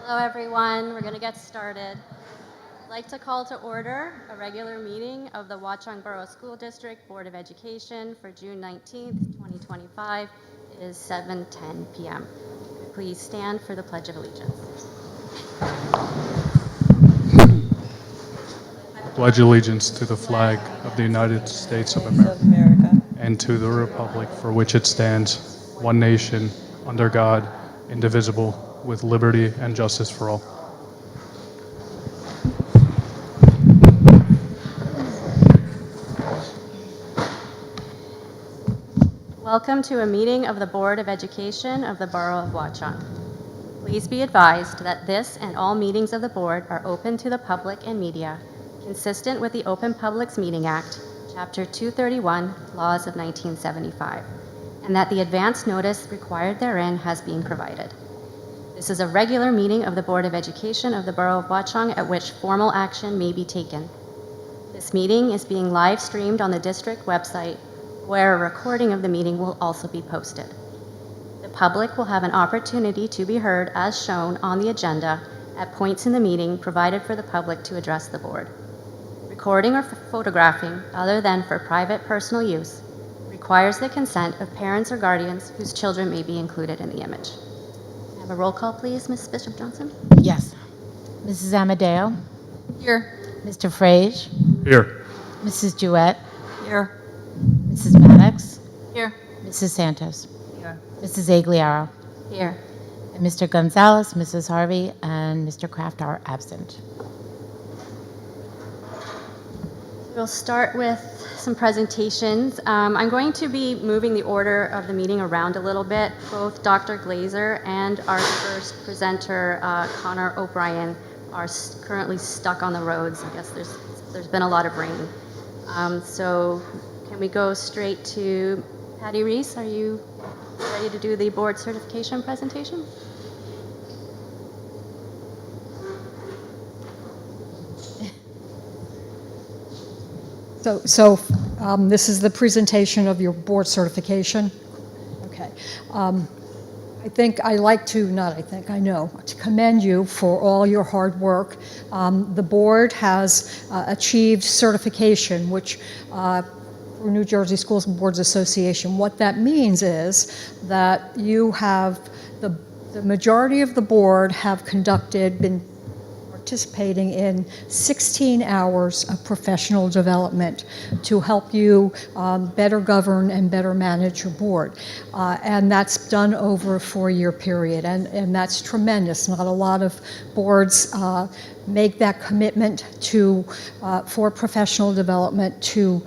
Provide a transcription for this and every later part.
Hello, everyone. We're going to get started. I'd like to call to order a regular meeting of the Watchung Borough School District Board of Education for June 19th, 2025. It is 7:10 p.m. Please stand for the Pledge of Allegiance. Pledge allegiance to the flag of the United States of America and to the republic for which it stands, one nation, under God, indivisible, with liberty and justice for all. Welcome to a meeting of the Board of Education of the Borough of Watchung. Please be advised that this and all meetings of the board are open to the public and media, consistent with the Open Publics Meeting Act, Chapter 231, Laws of 1975, and that the advance notice required therein has been provided. This is a regular meeting of the Board of Education of the Borough of Watchung at which formal action may be taken. This meeting is being live streamed on the district website, where a recording of the meeting will also be posted. The public will have an opportunity to be heard as shown on the agenda at points in the meeting provided for the public to address the board. Recording or photographing, other than for private personal use, requires the consent of parents or guardians whose children may be included in the image. Have a roll call, please, Ms. Bishop Johnson. Yes. Mrs. Amadeo? Here. Mr. Frage? Here. Mrs. Jewett? Here. Mrs. Maddox? Here. Mrs. Santos? Here. Mrs. Agliaro? Here. And Mr. Gonzalez, Mrs. Harvey, and Mr. Kraft are absent. We'll start with some presentations. I'm going to be moving the order of the meeting around a little bit. Both Dr. Glazer and our first presenter, Connor O'Brien, are currently stuck on the roads. I guess there's been a lot of rain. So can we go straight to Patty Reese? Are you ready to do the board certification presentation? So this is the presentation of your board certification. Okay. I know, to commend you for all your hard work. The board has achieved certification, which for New Jersey Schools Boards Association. What that means is that you have, the majority of the board have been participating in 16 hours of professional development to help you better govern and better manage your board. And that's done over a 4-year period, and that's tremendous. Not a lot of boards make that commitment for professional development to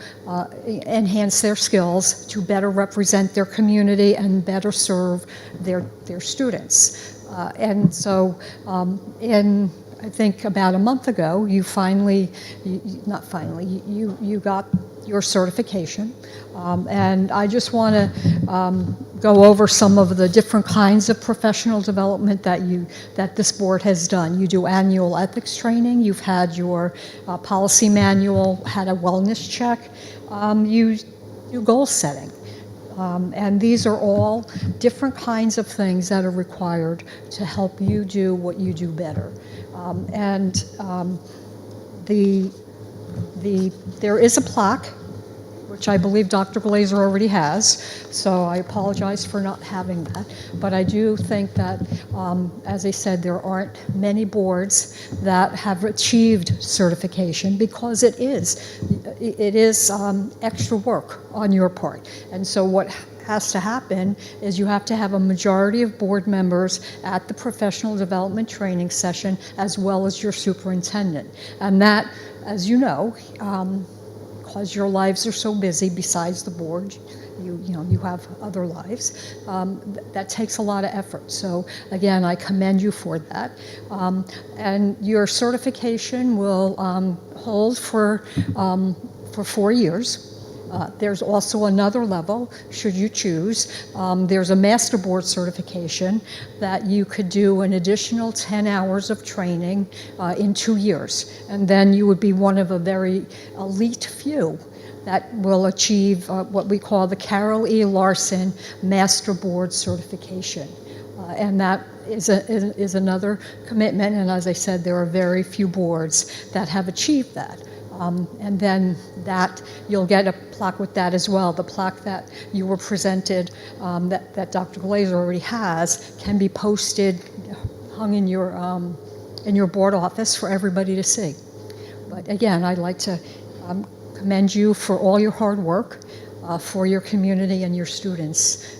enhance their skills, to better represent their community and better serve their students. And so I think about a month ago, you got your certification. And I just want to go over some of the different kinds of professional development that this board has done. You do annual ethics training, you've had your policy manual, had a wellness check, you do goal setting. And these are all different kinds of things that are required to help you do what you do better. There is a plaque, which I believe Dr. Glazer already has, so I apologize for not having that. But I do think that, as I said, there aren't many boards that have achieved certification because it is extra work on your part. And so what has to happen is you have to have a majority of board members at the professional development training session as well as your superintendent. And that, as you know, because your lives are so busy besides the board, you have other lives, that takes a lot of effort. So again, I commend you for that. And your certification will hold for 4 years. There's also another level, should you choose. There's a master board certification that you could do an additional 10 hours of training in 2 years. And then you would be one of a very elite few that will achieve what we call the Carol E. Larson Master Board Certification. And that is another commitment, and as I said, there are very few boards that have achieved that. And then that, you'll get a plaque with that as well. The plaque that you were presented, that Dr. Glazer already has, can be posted, hung in your board office for everybody to see. But again, I'd like to commend you for all your hard work, for your community and your students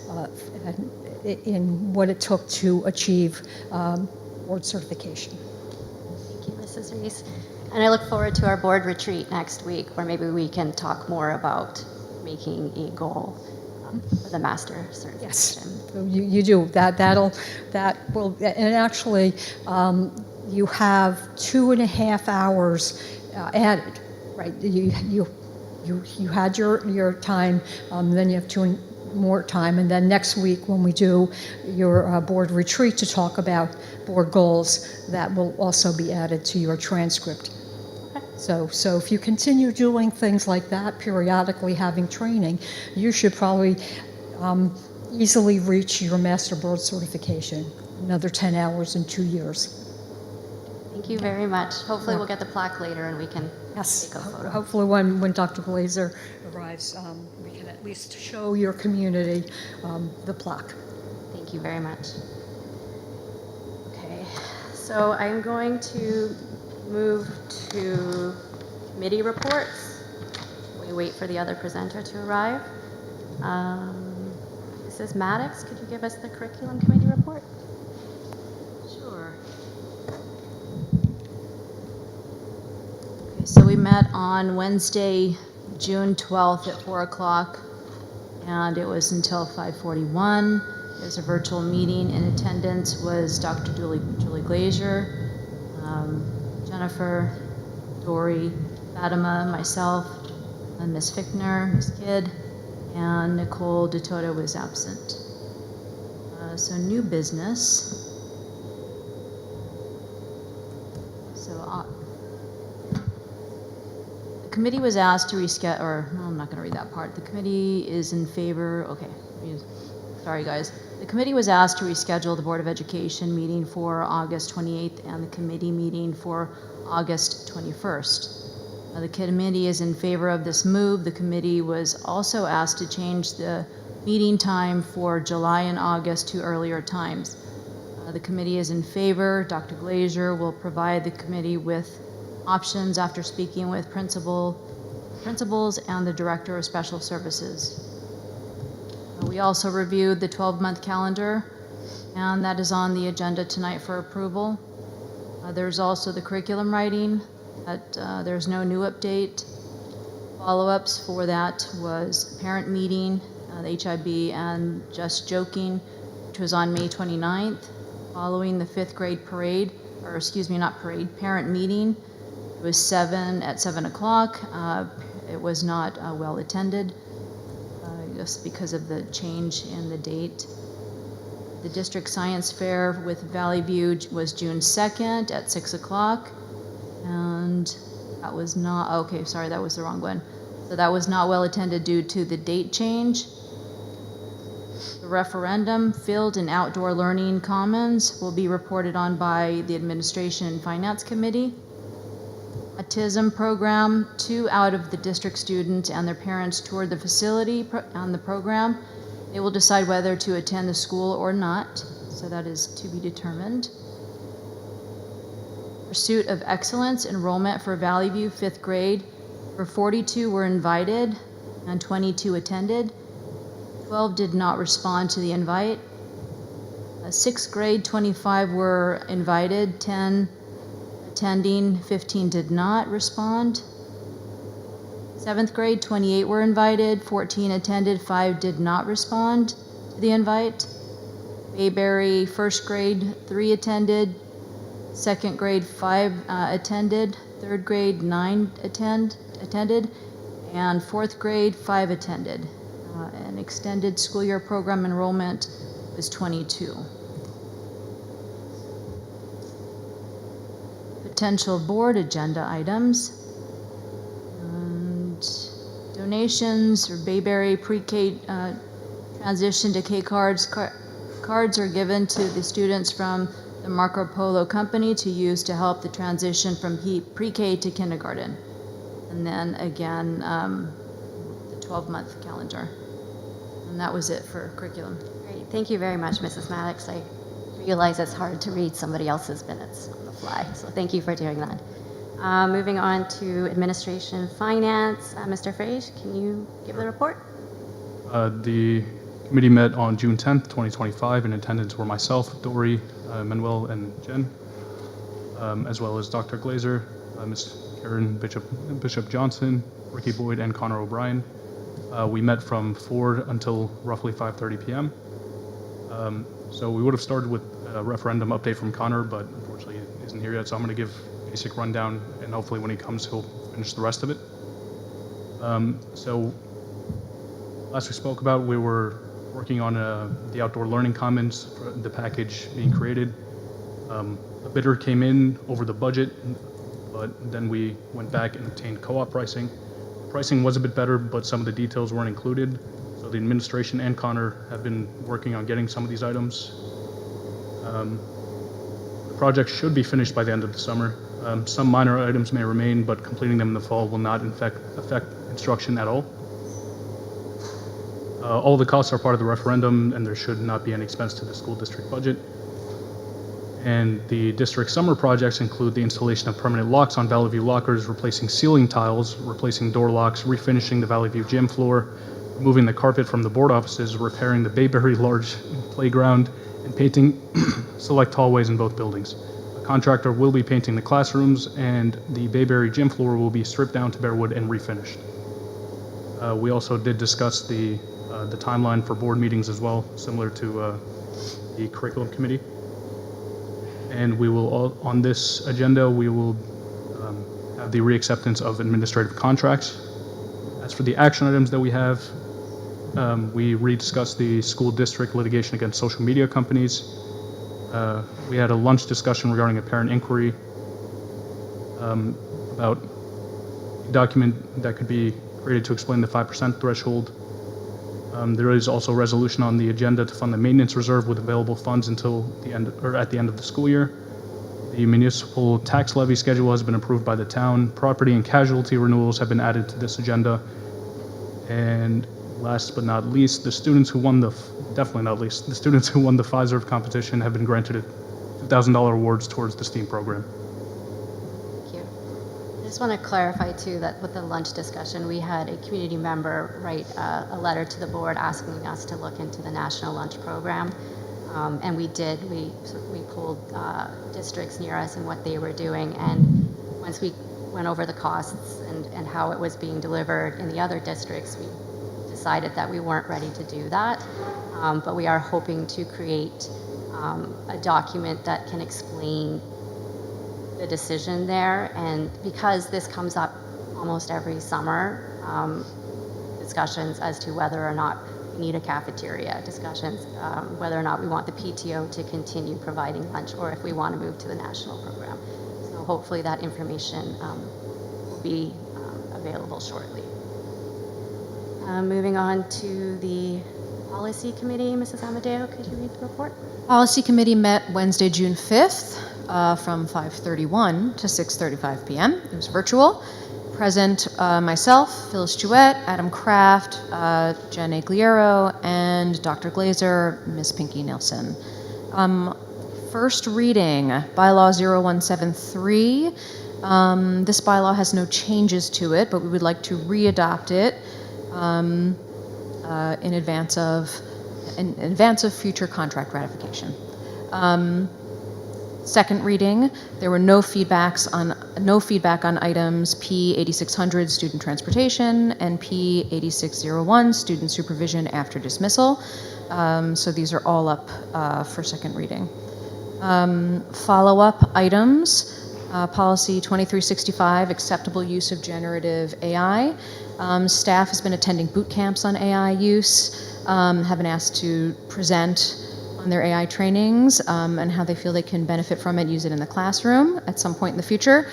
in what it took to achieve board certification. Thank you, Mrs. Reese. And I look forward to our board retreat next week, where maybe we can talk more about making a goal for the master certification. Yes, you do. That will, and actually, you have 2.5 hours added, right? You had your time, then you have 2 more time, and then next week when we do your board retreat to talk about board goals, that will also be added to your transcript. So if you continue doing things like that, periodically having training, you should probably easily reach your master board certification, another 10 hours in 2 years. Thank you very much. Hopefully we'll get the plaque later and we can Yes, take a photo. hopefully when Dr. Glazer arrives, we can at least show your community the plaque. Thank you very much. Okay, so I'm going to move to committee reports. We wait for the other presenter to arrive. Mrs. Maddox, could you give us the curriculum committee report? Sure. Okay, so we met on Wednesday, June 12th at 4 o'clock, and it was until 5:41. It was a virtual meeting. In attendance was Dr. Julie Glazer, Jennifer, Dory, Fatima, myself, and Ms. Fickner, Ms. Kidd, and Nicole DeToto was absent. So new business. So the committee was asked to reschedule, or no, I'm not going to read that part. The committee is in favor, okay, sorry guys. The committee was asked to reschedule the Board of Education meeting for August 28th and the committee meeting for August 21st. The committee is in favor of this move. The committee was also asked to change the meeting time for July and August to earlier times. The committee is in favor. Dr. Glazer will provide the committee with options after speaking with principals and the Director of Special Services. We also reviewed the 12-month calendar, and that is on the agenda tonight for approval. There's also the curriculum writing. There's no new update. Follow-ups for that was parent meeting, the HIB, and Just Joking, which was on May 29th. Following the 5th grade parade, or excuse me, not parade, parent meeting, it was at 7 o'clock. It was not well attended, just because of the change in the date. The district science fair with Valley View was June 2nd at 6 o'clock. And that was not, okay, sorry, that was the wrong one. So that was not well attended due to the date change. The referendum, field and outdoor learning commons will be reported on by the Administration and Finance Committee. Autism program, 2 out of the district students and their parents toured the facility on the program. They will decide whether to attend the school or not, so that is to be determined. Pursuit of excellence enrollment for Valley View 5th grade, where 42 were invited and 22 attended. 12 did not respond to the invite. 6th grade, 25 were invited, 10 attending, 15 did not respond. 7th grade, 28 were invited, 14 attended, 5 did not respond to the invite. Bayberry 1st grade, 3 attended, 2nd grade 5 attended, 3rd grade 9 attended, and 4th grade 5 attended. An extended school year program enrollment was 22. Potential board agenda items. And donations for Bayberry pre-K transition to K-cards cards are given to the students from the Marco Polo Company to use to help the transition from pre-K to kindergarten. And then again, the 12-month calendar. And that was it for curriculum. Great. Thank you very much, Mrs. Maddox. I realize it's hard to read somebody else's minutes on the fly, so thank you for doing that. Moving on to Administration Finance. Mr. Frage, can you give the report? The committee met on June 10th, 2025. In attendance were myself, Dory, Manuel, and Jen, as well as Dr. Glazer, Ms. Karen Bishop Johnson, Ricky Boyd, and Connor O'Brien. We met from 4 until roughly 5:30 p.m. So we would have started with a referendum update from Connor, but unfortunately he isn't here yet, so I'm going to give a basic rundown, and hopefully when he comes he'll finish the rest of it. So last we spoke about, we were working on the outdoor learning commons for the package being created. A bidder came in over the budget, but then we went back and obtained co-op pricing. Pricing was a bit better, but some of the details weren't included. So the administration and Connor have been working on getting some of these items. The project should be finished by the end of the summer. Some minor items may remain, but completing them in the fall will not affect instruction at all. All the costs are part of the referendum, and there should not be any expense to the school district budget. And the district summer projects include the installation of permanent locks on Valley View lockers, replacing ceiling tiles, replacing door locks, refinishing the Valley View gym floor, removing the carpet from the board offices, repairing the Bayberry large playground, and painting select hallways in both buildings. A contractor will be painting the classrooms, and the Bayberry gym floor will be stripped down to bare wood and refinished. We also did discuss the timeline for board meetings as well, similar to the curriculum committee. And we will, on this agenda, we will have the reacceptance of administrative contracts. As for the action items that we have, we rediscussed the school district litigation against social media companies. We had a lunch discussion regarding a parent inquiry about a document that could be created to explain the 5% threshold. There is also a resolution on the agenda to fund the maintenance reserve with available funds until the end, or at the end of the school year. The municipal tax levy schedule has been approved by the town. Property and casualty renewals have been added to this agenda. And last but not least, the students who won the Pfizer competition have been granted $2,000 awards towards the STEAM program. Thank you. I just want to clarify too that with the lunch discussion, we had a community member write a letter to the board asking us to look into the National Lunch Program. And we did. We pulled districts near us and what they were doing. And once we went over the costs and how it was being delivered in the other districts, we decided that we weren't ready to do that. But we are hoping to create a document that can explain the decision there. And because this comes up almost every summer, discussions as to whether or not we need a cafeteria, discussions whether or not we want the PTO to continue providing lunch or if we want to move to the national program. So hopefully that information will be available shortly. Moving on to the Policy Committee, Mrs. Amadeo, could you read the report? Policy Committee met Wednesday, June 5th from 5:31 to 6:35 p.m. It was virtual. Present myself, Phyllis Jewett, Adam Kraft, Jen Agliero, and Dr. Glazer, Ms. Pinky Nielsen. First reading, Bylaw 0173. This bylaw has no changes to it, but we would like to re-adopt it in advance of future contract ratification. Second reading, there were no feedback on items P8600 student transportation and P8601 student supervision after dismissal. So these are all up for second reading. Follow-up items. Policy 2365, acceptable use of generative AI. Staff has been attending boot camps on AI use, have been asked to present on their AI trainings and how they feel they can benefit from it, use it in the classroom at some point in the future.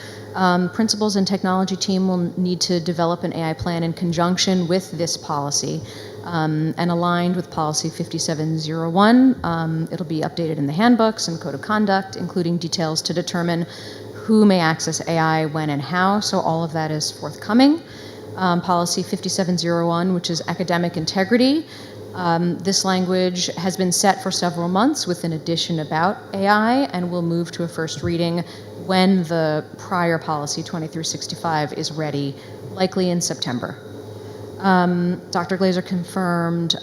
Principals and technology team will need to develop an AI plan in conjunction with this policy and aligned with Policy 5701. It'll be updated in the handbooks and code of conduct, including details to determine who may access AI, when, and how. So all of that is forthcoming. Policy 5701, which is academic integrity. This language has been set for several months with an addition about AI and will move to a first reading when the prior policy 2365 is ready, likely in September. Dr. Glazer confirmed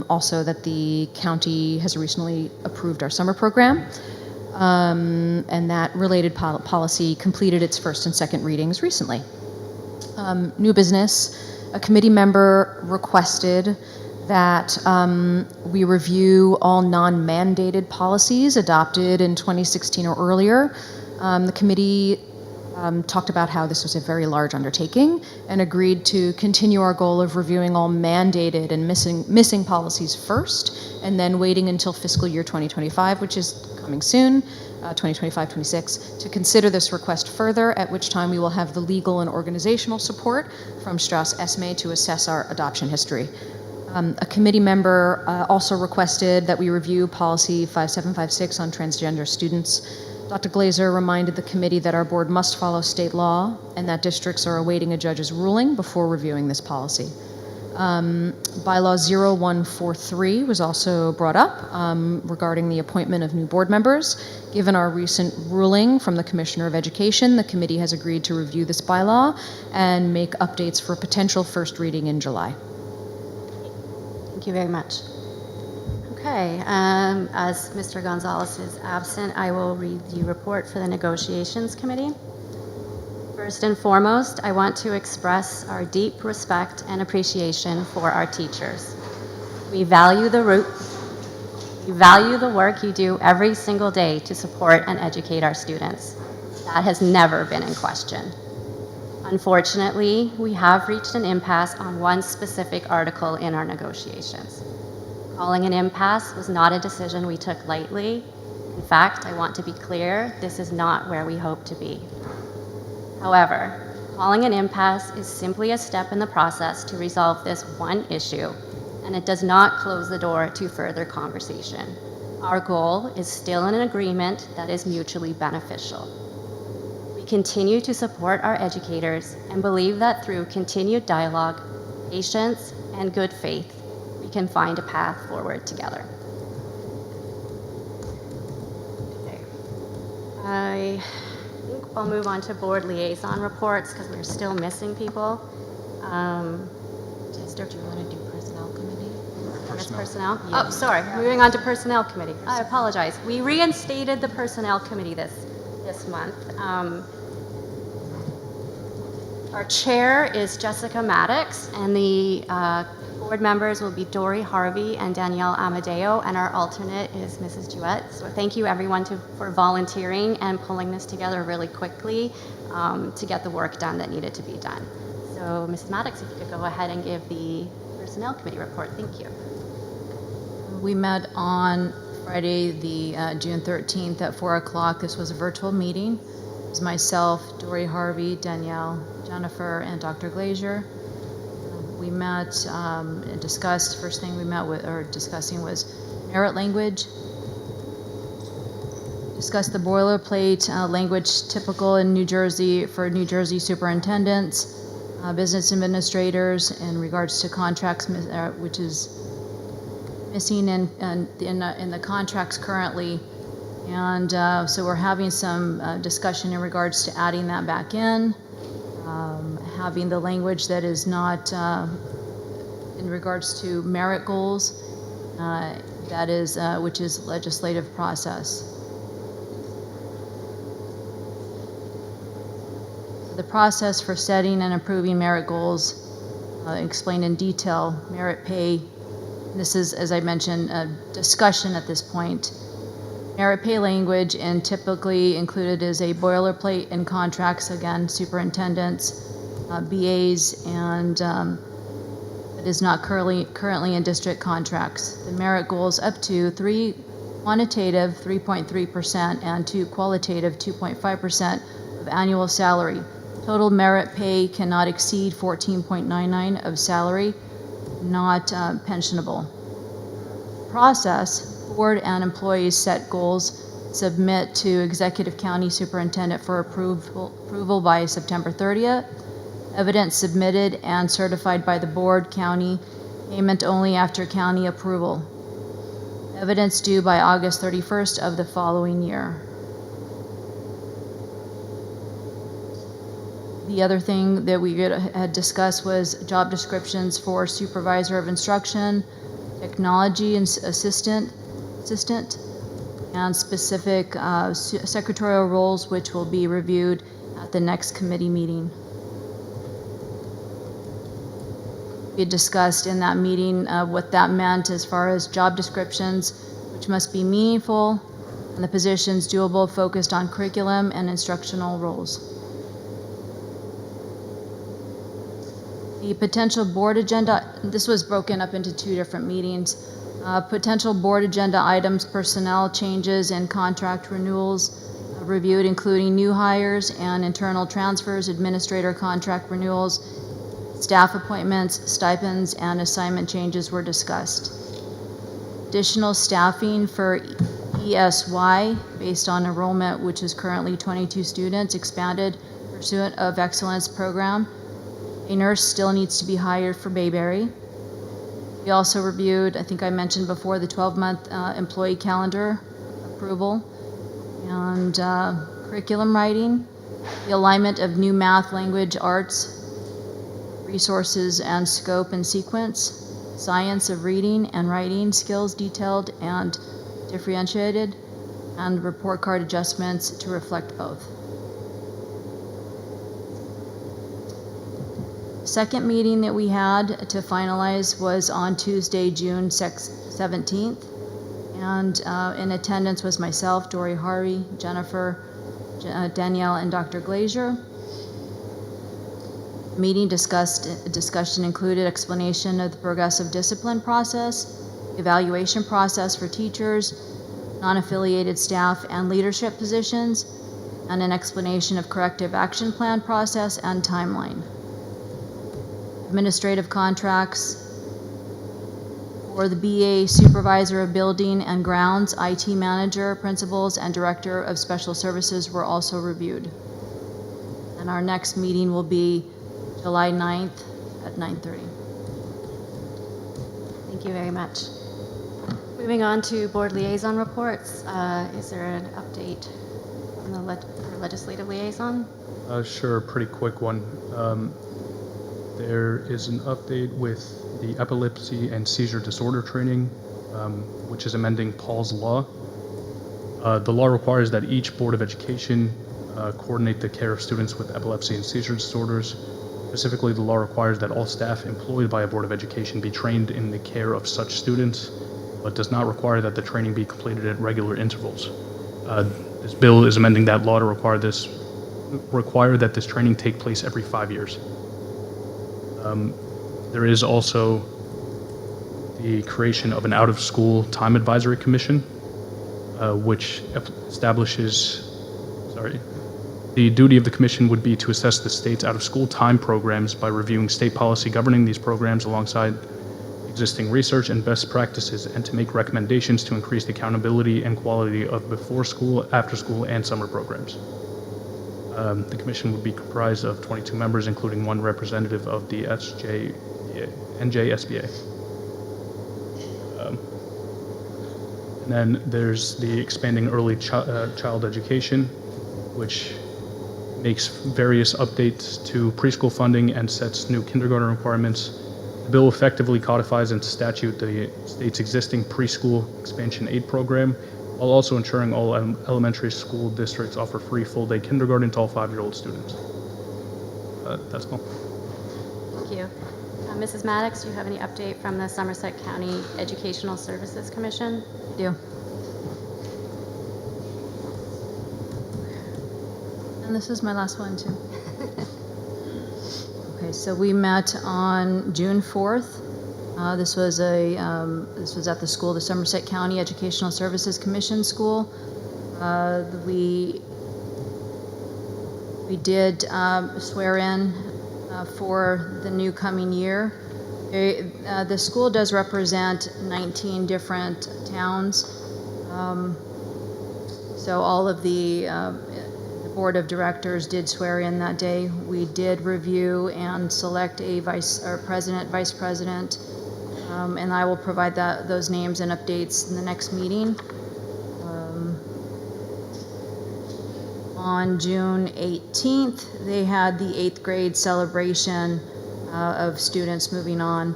also that the county has recently approved our summer program, and that related policy completed its first and second readings recently. New business, a committee member requested that we review all non-mandated policies adopted in 2016 or earlier. The committee talked about how this was a very large undertaking and agreed to continue our goal of reviewing all mandated and missing policies first, and then waiting until fiscal year 2025, which is coming soon, 2025-26, to consider this request further, at which time we will have the legal and organizational support from Strauss Esme to assess our adoption history. A committee member also requested that we review policy 5756 on transgender students. Dr. Glazer reminded the committee that our board must follow state law and that districts are awaiting a judge's ruling before reviewing this policy. Bylaw 0143 was also brought up regarding the appointment of new board members. Given our recent ruling from the Commissioner of Education, the committee has agreed to review this bylaw and make updates for potential first reading in July. Thank you very much. Okay, as Mr. Gonzalez is absent, I will read the report for the Negotiations Committee. First and foremost, I want to express our deep respect and appreciation for our teachers. We value the work you do every single day to support and educate our students. That has never been in question. Unfortunately, we have reached an impasse on one specific article in our negotiations. Calling an impasse was not a decision we took lightly. In fact, I want to be clear, this is not where we hope to be. However, calling an impasse is simply a step in the process to resolve this one issue, and it does not close the door to further conversation. Our goal is still an agreement that is mutually beneficial. We continue to support our educators and believe that through continued dialogue, patience, and good faith, we can find a path forward together. Okay. I think I'll move on to board liaison reports because we're still missing people. Esther, do you want to do personnel committee? Personnel? Oh, sorry. Moving on to personnel committee. I apologize. We reinstated the personnel committee this month. Our chair is Jessica Maddox, and the board members will be Dory Harvey and Danielle Amadeo, and our alternate is Mrs. Jewett. So thank you everyone for volunteering and pulling this together really quickly to get the work done that needed to be done. So Mrs. Maddox, if you could go ahead and give the personnel committee report. Thank you. We met on Friday, the June 13th at 4 o'clock. This was a virtual meeting. It was myself, Dory Harvey, Danielle, Jennifer, and Dr. Glazer. We met and discussed, first thing we met with or discussing was merit language. Discussed the boilerplate language typical in New Jersey for New Jersey superintendents, business administrators in regards to contracts, which is missing in the contracts currently. And so we're having some discussion in regards to adding that back in. Having the language that is not in regards to merit goals, that is, which is legislative process. The process for setting and approving merit goals explained in detail, merit pay. This is, as I mentioned, a discussion at this point. Merit pay language and typically included is a boilerplate in contracts, again, superintendents, BAs, and it is not currently in district contracts. The merit goals up to quantitative 3.3% and qualitative 2.5% of annual salary. Total merit pay cannot exceed 14.99 of salary. not pensionable. Process, board and employees set goals, submit to Executive County Superintendent for approval by September 30th. Evidence submitted and certified by the board, county, payment only after county approval. Evidence due by August 31st of the following year. The other thing that we had discussed was job descriptions for supervisor of instruction, technology and assistant, and specific secretarial roles, which will be reviewed at the next committee meeting. We had discussed in that meeting what that meant as far as job descriptions, which must be meaningful, and the positions doable, focused on curriculum and instructional roles. The potential board agenda, this was broken up into two different meetings. Potential board agenda items, personnel changes and contract renewals reviewed, including new hires and internal transfers, administrator contract renewals, staff appointments, stipends, and assignment changes were discussed. Additional staffing for ESY based on enrollment, which is currently 22 students, expanded pursuant of excellence program. A nurse still needs to be hired for Bayberry. We also reviewed, I think I mentioned before, the 12-month employee calendar approval and curriculum writing, the alignment of new math, language, arts, resources and scope and sequence, science of reading and writing skills detailed and differentiated, and report card adjustments to reflect both. Second meeting that we had to finalize was on Tuesday, June 17th, and in attendance was myself, Dory Harvey, Jennifer, Danielle, and Dr. Glazier. Meeting discussion included explanation of the progressive discipline process, evaluation process for teachers, non-affiliated staff and leadership positions, and an explanation of corrective action plan process and timeline. Administrative contracts for the BA Supervisor of Building and Grounds, IT Manager, Principals, and Director of Special Services were also reviewed. And our next meeting will be July 9th at 9:30. Thank you very much. Moving on to board liaison reports. Is there an update on the legislative liaison? Sure, pretty quick one. There is an update with the epilepsy and seizure disorder training, which is amending Paul's law. The law requires that each Board of Education coordinate the care of students with epilepsy and seizure disorders. Specifically, the law requires that all staff employed by a Board of Education be trained in the care of such students, but does not require that the training be completed at regular intervals. This bill is amending that law to require that this training take place every 5 years. There is also the creation of an out-of-school time advisory commission, which establishes, the duty of the commission would be to assess the state's out-of-school time programs by reviewing state policy governing these programs alongside existing research and best practices, and to make recommendations to increase the accountability and quality of before-school, after-school, and summer programs. The commission would be comprised of 22 members, including one representative of the NJSBA. And then there's the expanding early child education, which makes various updates to preschool funding and sets new kindergarten requirements. The bill effectively codifies into statute the state's existing preschool expansion aid program, while also ensuring all elementary school districts offer free full-day kindergarten to all 5-year-old students. That's all. Thank you. Mrs. Maddox, do you have any update from the Somerset County Educational Services Commission? I do. And this is my last one too. Okay, so we met on June 4th. This was at the school, the Somerset County Educational Services Commission School. We did swear in for the new coming year. The school does represent 19 different towns. So all of the board of directors did swear in that day. We did review and select a president, vice president, and I will provide those names and updates in the next meeting. On June 18th, they had the 8th grade celebration of students moving on.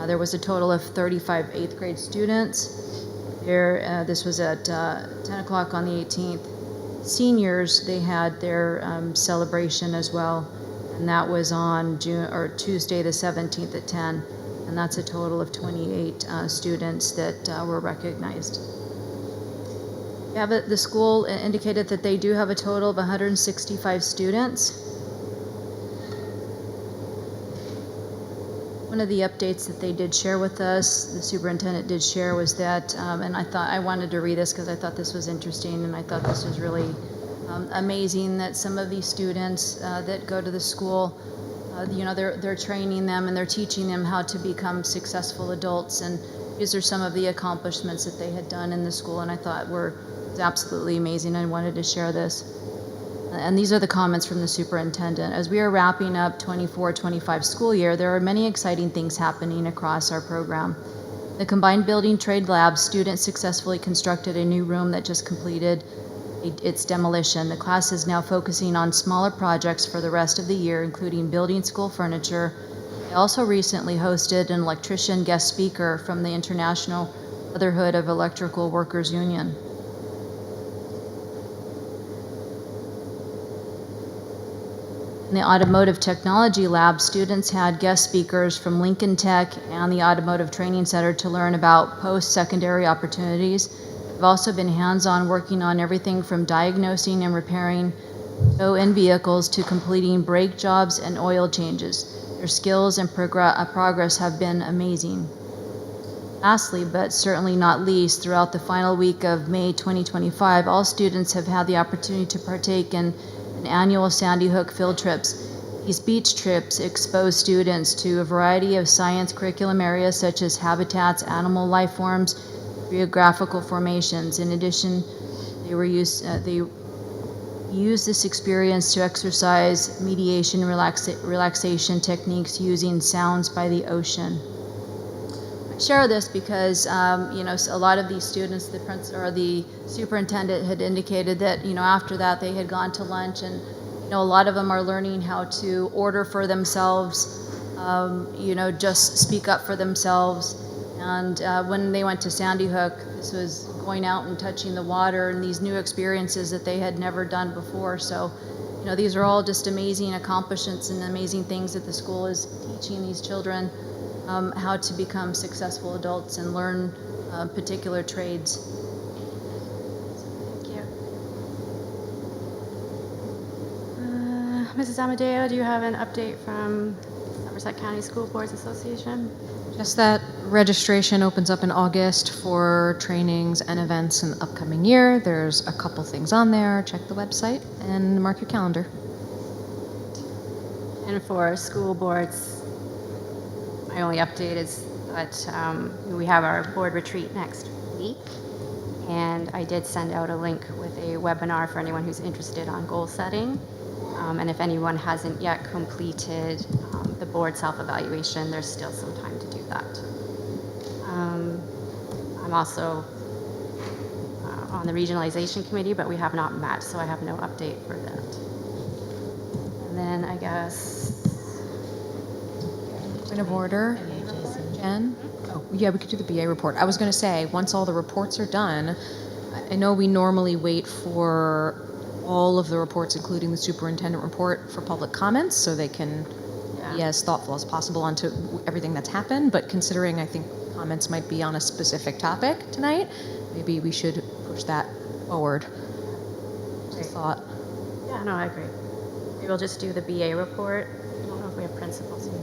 There was a total of 35 8th grade students. This was at 10 o'clock on the 18th. Seniors, they had their celebration as well, and that was on Tuesday the 17th at 10, and that's a total of 28 students that were recognized. The school indicated that they do have a total of 165 students. One of the updates that they did share with us, the superintendent did share, was that, and I wanted to read this because I thought this was interesting, and I thought this was really amazing that some of these students that go to the school, they're training them and they're teaching them how to become successful adults, and these are some of the accomplishments that they had done in the school, and I thought were absolutely amazing. I wanted to share this. And these are the comments from the superintendent. As we are wrapping up 24-25 school year, there are many exciting things happening across our program. The combined building trade lab, students successfully constructed a new room that just completed its demolition. The class is now focusing on smaller projects for the rest of the year, including building school furniture. They also recently hosted an electrician guest speaker from the International Brotherhood of Electrical Workers Union. In the Automotive Technology Lab, students had guest speakers from Lincoln Tech and the Automotive Training Center to learn about post-secondary opportunities. They've also been hands-on working on everything from diagnosing and repairing tow-in vehicles to completing brake jobs and oil changes. Their skills and progress have been amazing. Lastly, but certainly not least, throughout the final week of May 2025, all students have had the opportunity to partake in annual Sandy Hook field trips. These beach trips expose students to a variety of science curriculum areas such as habitats, animal life forms, geographical formations. In addition, they used this experience to exercise mediation relaxation techniques using sounds by the ocean. I share this because a lot of these students, the superintendent had indicated that after that they had gone to lunch, and a lot of them are learning how to order for themselves, just speak up for themselves. And when they went to Sandy Hook, this was going out and touching the water and these new experiences that they had never done before. So, these are all just amazing accomplishments and amazing things that the school is teaching these children. How to become successful adults and learn particular trades. Thank you. Mrs. Amadeo, do you have an update from Somerset County School Boards Association? Just that registration opens up in August for trainings and events in the upcoming year. There's a couple things on there. Check the website and mark your calendar. And for school boards, my only update is that we have our board retreat next week, and I did send out a link with a webinar for anyone who's interested on goal setting. And if anyone hasn't yet completed the board self-evaluation, there's still some time to do that. I'm also on the regionalization committee, but we have not met, so I have no update for that. And then I guess Point of order. Jen? Oh, yeah, we could do the BA report. I was going to say, once all the reports are done, I know we normally wait for all of the reports, including the superintendent report, for public comments so they can be as thoughtful as possible onto everything that's happened. But considering I think comments might be on a specific topic tonight, maybe we should push that forward. Just a thought. Yeah, no, I agree. Maybe we'll just do the BA report. I don't know if we have principals here.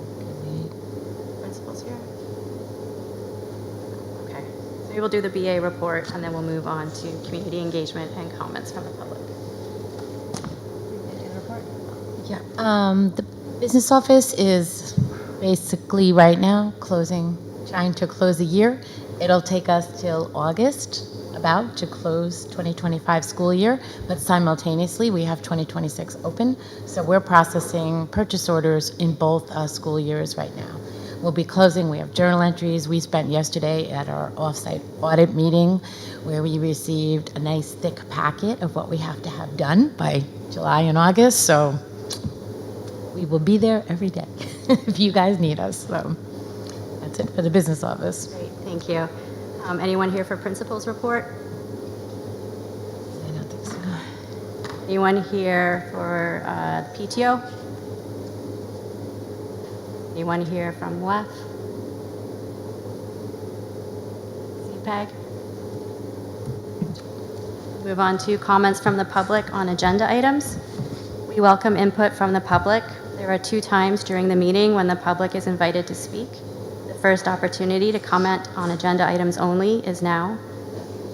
Principals here? Okay. So maybe we'll do the BA report, and then we'll move on to community engagement and comments from the public. Yeah, the business office is basically right now, trying to close the year. It'll take us till August about to close 2025 school year, but simultaneously we have 2026 open. So we're processing purchase orders in both school years right now. We'll be closing, we have journal entries. We spent yesterday at our offsite audit meeting where we received a nice thick packet of what we have to have done by July and August. So we will be there every day if you guys need us. So that's it for the business office. Great, thank you. Anyone here for principal's report? I don't think so. Anyone here for PTO? Anyone here from WEF? CPAG? Move on to comments from the public on agenda items. We welcome input from the public. There are 2 times during the meeting when the public is invited to speak. The first opportunity to comment on agenda items only is now.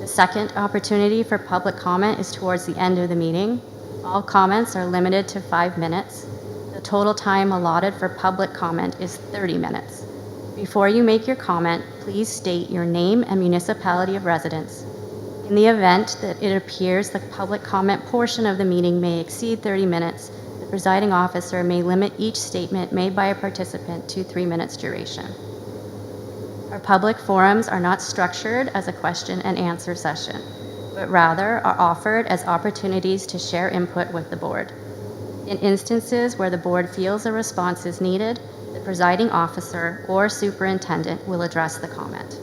The second opportunity for public comment is towards the end of the meeting. All comments are limited to 5 minutes. The total time allotted for public comment is 30 minutes. Before you make your comment, please state your name and municipality of residence. In the event that it appears the public comment portion of the meeting may exceed 30 minutes, the presiding officer may limit each statement made by a participant to 3 minutes duration. Our public forums are not structured as a question and answer session, but rather are offered as opportunities to share input with the board. In instances where the board feels a response is needed, the presiding officer or superintendent will address the comment.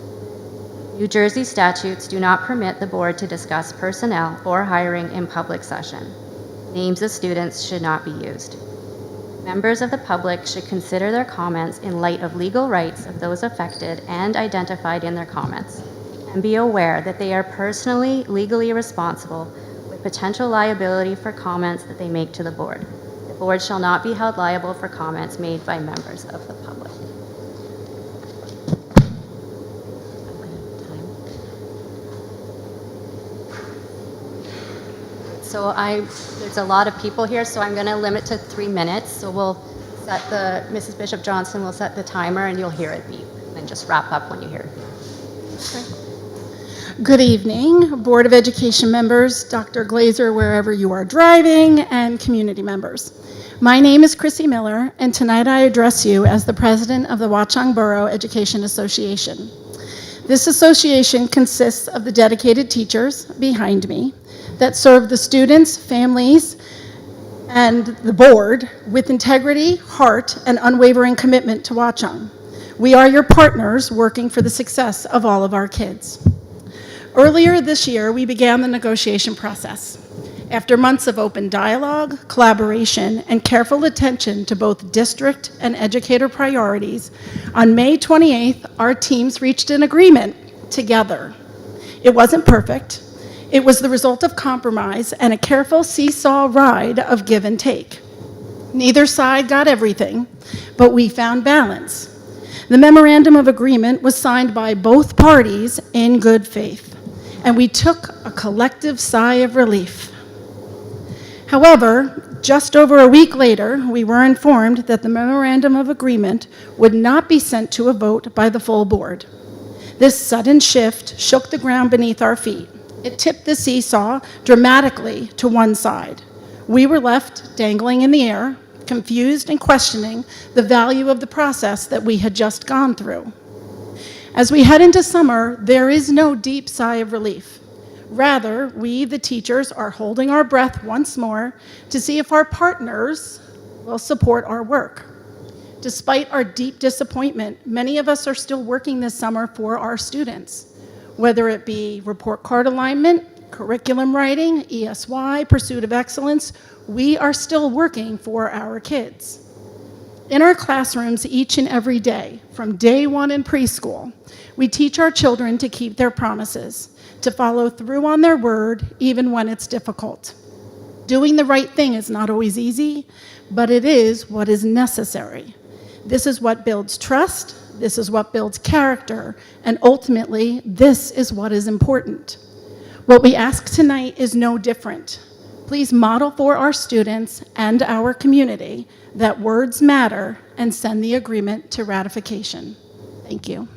New Jersey statutes do not permit the board to discuss personnel or hiring in public session. Names of students should not be used. Members of the public should consider their comments in light of legal rights of those affected and identified in their comments, and be aware that they are personally, legally responsible with potential liability for comments that they make to the board. The board shall not be held liable for comments made by members of the public. So there's a lot of people here, so I'm going to limit to 3 minutes. So we'll set Mrs. Bishop Johnson will set the timer, and you'll hear it beep, and then just wrap up when you hear it beep. Good evening, Board of Education members, Dr. Glazer, wherever you are driving, and community members. My name is Chrissy Miller, and tonight I address you as the president of the Watchung Borough Education Association. This association consists of the dedicated teachers behind me that serve the students, families, and the board with integrity, heart, and unwavering commitment to Watchung. We are your partners working for the success of all of our kids. Earlier this year, we began the negotiation process. After months of open dialogue, collaboration, and careful attention to both district and educator priorities, on May 28th, our teams reached an agreement together. It wasn't perfect. It was the result of compromise and a careful seesaw ride of give and take. Neither side got everything, but we found balance. The memorandum of agreement was signed by both parties in good faith, and we took a collective sigh of relief. However, just over a week later, we were informed that the memorandum of agreement would not be sent to a vote by the full board. This sudden shift shook the ground beneath our feet. It tipped the seesaw dramatically to one side. We were left dangling in the air, confused and questioning the value of the process that we had just gone through. As we head into summer, there is no deep sigh of relief. Rather, we, the teachers, are holding our breath once more to see if our partners will support our work. Despite our deep disappointment, many of us are still working this summer for our students. Whether it be report card alignment, curriculum writing, ESY, pursuit of excellence, we are still working for our kids. In our classrooms each and every day, from day one in preschool, we teach our children to keep their promises, to follow through on their word, even when it's difficult. Doing the right thing is not always easy, but it is what is necessary. This is what builds trust. This is what builds character, and ultimately, this is what is important. What we ask tonight is no different. Please model for our students and our community that words matter and send the agreement to ratification. Thank you.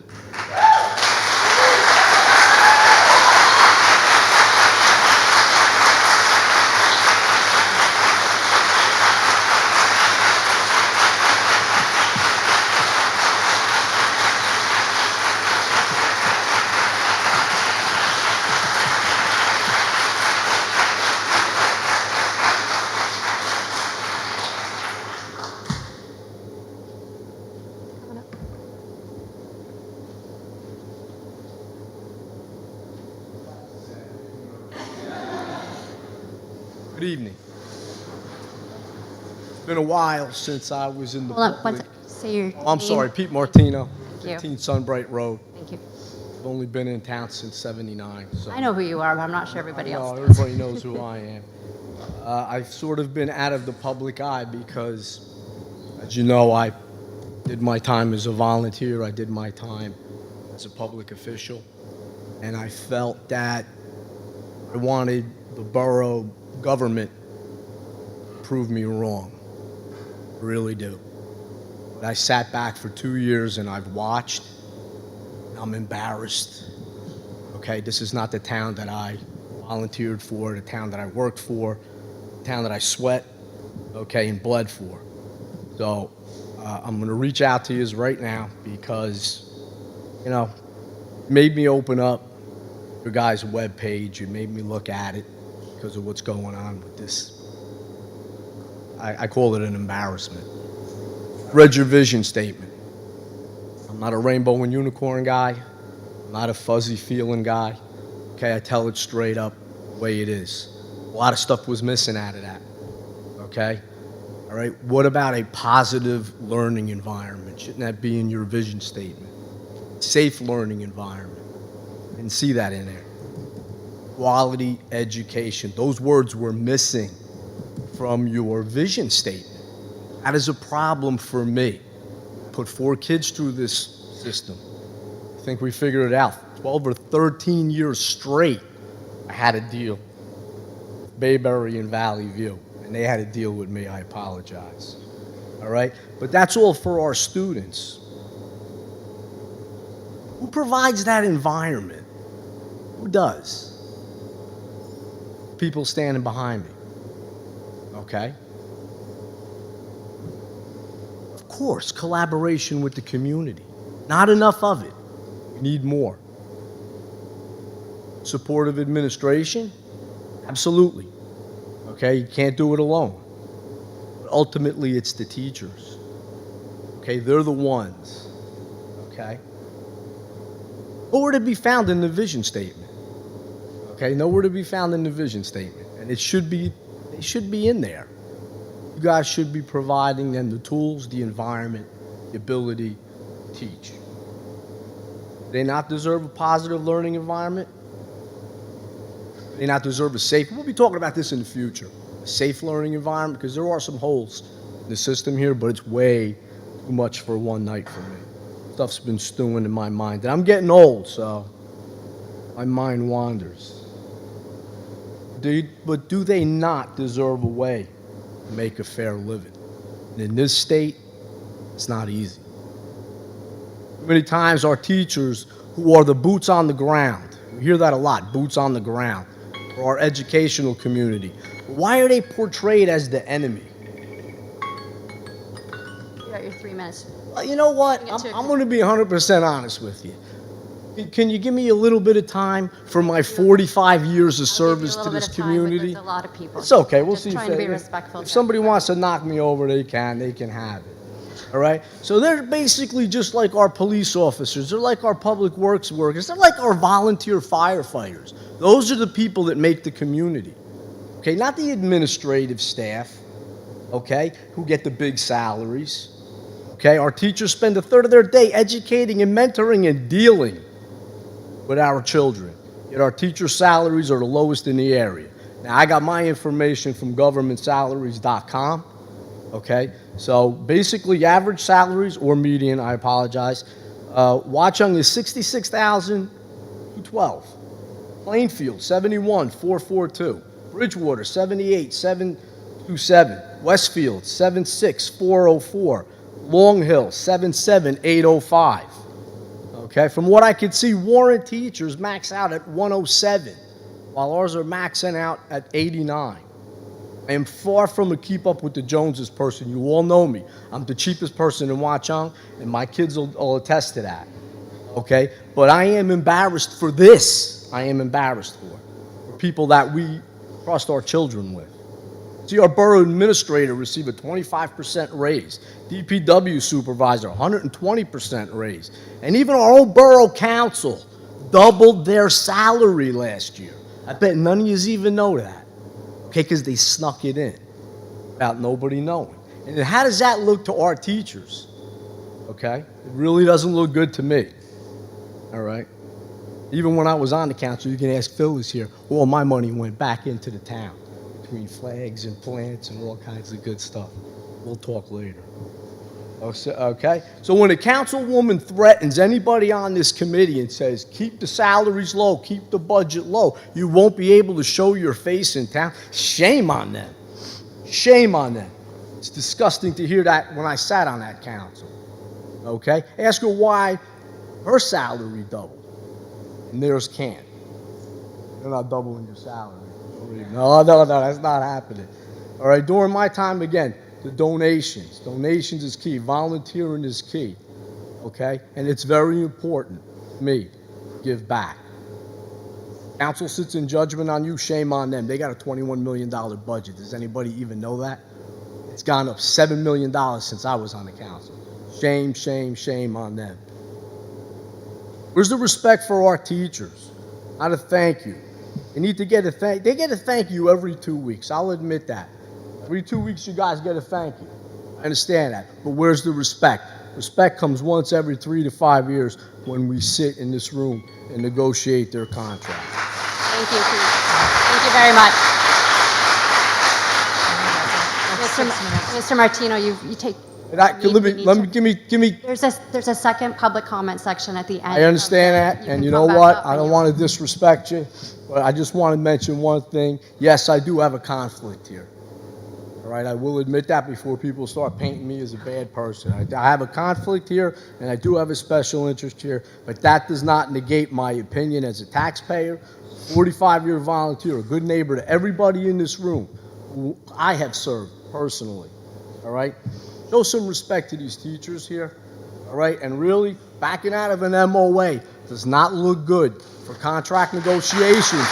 Good evening. It's been a while since I was in the Hold on, one public. sec. Say your I'm name. sorry, Pete Martino, you. 15 Sunbright Road. Thank you. I've only been in town since '79, so I know who you are, but I'm not sure everybody else no, does. everybody knows who I am. I've sort of been out of the public eye because, as you know, I did my time as a volunteer. I did my time as a public official, and I felt that I wanted the borough government to prove me wrong. I really do. But I sat back for 2 years and I've watched. And I'm embarrassed. Okay, this is not the town that I volunteered for, the town that I worked for, the town that I sweat, okay, and bled for. So I'm going to reach out to you right now because, you know, it made me open up your guys' webpage. You made me look at it because of what's going on with this. I call it an embarrassment. Read your vision statement. I'm not a rainbow and unicorn guy. I'm not a fuzzy feeling guy. Okay, I tell it straight up the way it is. A lot of stuff was missing out of that. Okay? All right, what about a positive learning environment? Shouldn't that be in your vision statement? Safe learning environment. Didn't see that in there. Quality education. Those words were missing from your vision statement. That is a problem for me. Put 4 kids through this system. I think we figured it out. 12 or 13 years straight, I had a deal. Bayberry and Valley View. And they had to deal with me. I apologize. All right? But that's all for our students. Who provides that environment? Who does? People standing behind me. Okay? Of course, collaboration with the community. Not enough of it. We need more. Supportive administration? Absolutely. Okay, you can't do it alone. But ultimately, it's the teachers. Okay, they're the ones. Okay? Nowhere to be found in the vision statement. Okay, nowhere to be found in the vision statement. And it should be in there. You guys should be providing them the tools, the environment, the ability to teach. Do they not deserve a positive learning environment? Do they not deserve a safe? We'll be talking about this in the future. A safe learning environment, because there are some holes in the system here, but it's way too much for one night for me. Stuff's been stewing in my mind. And I'm getting old, so my mind wanders. But do they not deserve a way to make a fair living? And in this state, it's not easy. Many times our teachers, who are the boots on the ground, we hear that a lot, boots on the ground, for our educational community. Why are they portrayed as the enemy? You got your 3 minutes. Well, you know what? I'm going to be 100% honest with you. Can you give me a little bit of time for my 45 years of service to this community? There's a lot of people. It's okay. We'll Just see trying to be respectful. if somebody wants to knock me over, they can have it. All right? So they're basically just like our police officers. They're like our public works workers. They're like our volunteer firefighters. Those are the people that make the community. Okay? Not the administrative staff, okay, who get the big salaries. Okay? Our teachers spend a third of their day educating and mentoring and dealing with our children. Yet our teacher salaries are the lowest in the area. Now, I got my information from governmentsalaries.com, okay? So basically, average salaries, or median, I apologize. Watchung is $66,212. Plainfield, $71,442. Bridgewater, 78727. Westfield, 76404. Long Hill, 77805. Okay, from what I could see, Warren teachers max out at 107, while ours are maxing out at 89. I am far from a keep up with the Joneses person. You all know me. I'm the cheapest person in Watchung, and my kids will attest to that. Okay, but I am embarrassed for this. I am embarrassed for people that we trust our children with. See our borough administrator receive a 25% raise. DPW supervisor, 120% raise. And even our own borough council doubled their salary last year. I bet none of you even know that. Okay, because they snuck it in without nobody knowing. And how does that look to our teachers? Okay, it really doesn't look good to me. All right. Even when I was on the council, you can ask Phyllis here, all my money went back into the town between flags and plants and all kinds of good stuff. We'll talk later. Okay? So when a councilwoman threatens anybody on this committee and says, keep the salaries low, keep the budget low, you won't be able to show your face in town, shame on them. Shame on them. It's disgusting to hear that when I sat on that council. Okay? Ask her why her salary doubled and theirs can't. They're not doubling your salary. No, that's not happening. All right, during my time, again, the donations. Donations is key. Volunteering is key. Okay? And it's very important to me to give back. Council sits in judgment on you, shame on them. They got a $21 million budget. Does anybody even know that? It's gone up $7 million since I was on the council. Shame, shame, shame on them. Where's the respect for our teachers? Not a thank you. They need to get a thank. They get a thank you every 2 weeks. I'll admit that. Every 2 weeks, you guys get a thank you. I understand that. But where's the respect? Respect comes once every 3 to 5 years when we sit in this room and negotiate their contract. Thank you, Pete. Thank you very much. Mr. Martino, you take. Give me. There's a second public comment section at the end. I understand that, and you know what? I don't want to disrespect you, but I just want to mention one thing. Yes, I do have a conflict here. All right, I will admit that before people start painting me as a bad person. I have a conflict here, and I do have a special interest here, but that does not negate my opinion as a taxpayer, 45-year volunteer, a good neighbor to everybody in this room who I have served personally. All right? Show some respect to these teachers here, all right? And really, backing out of an MOA does not look good for contract negotiations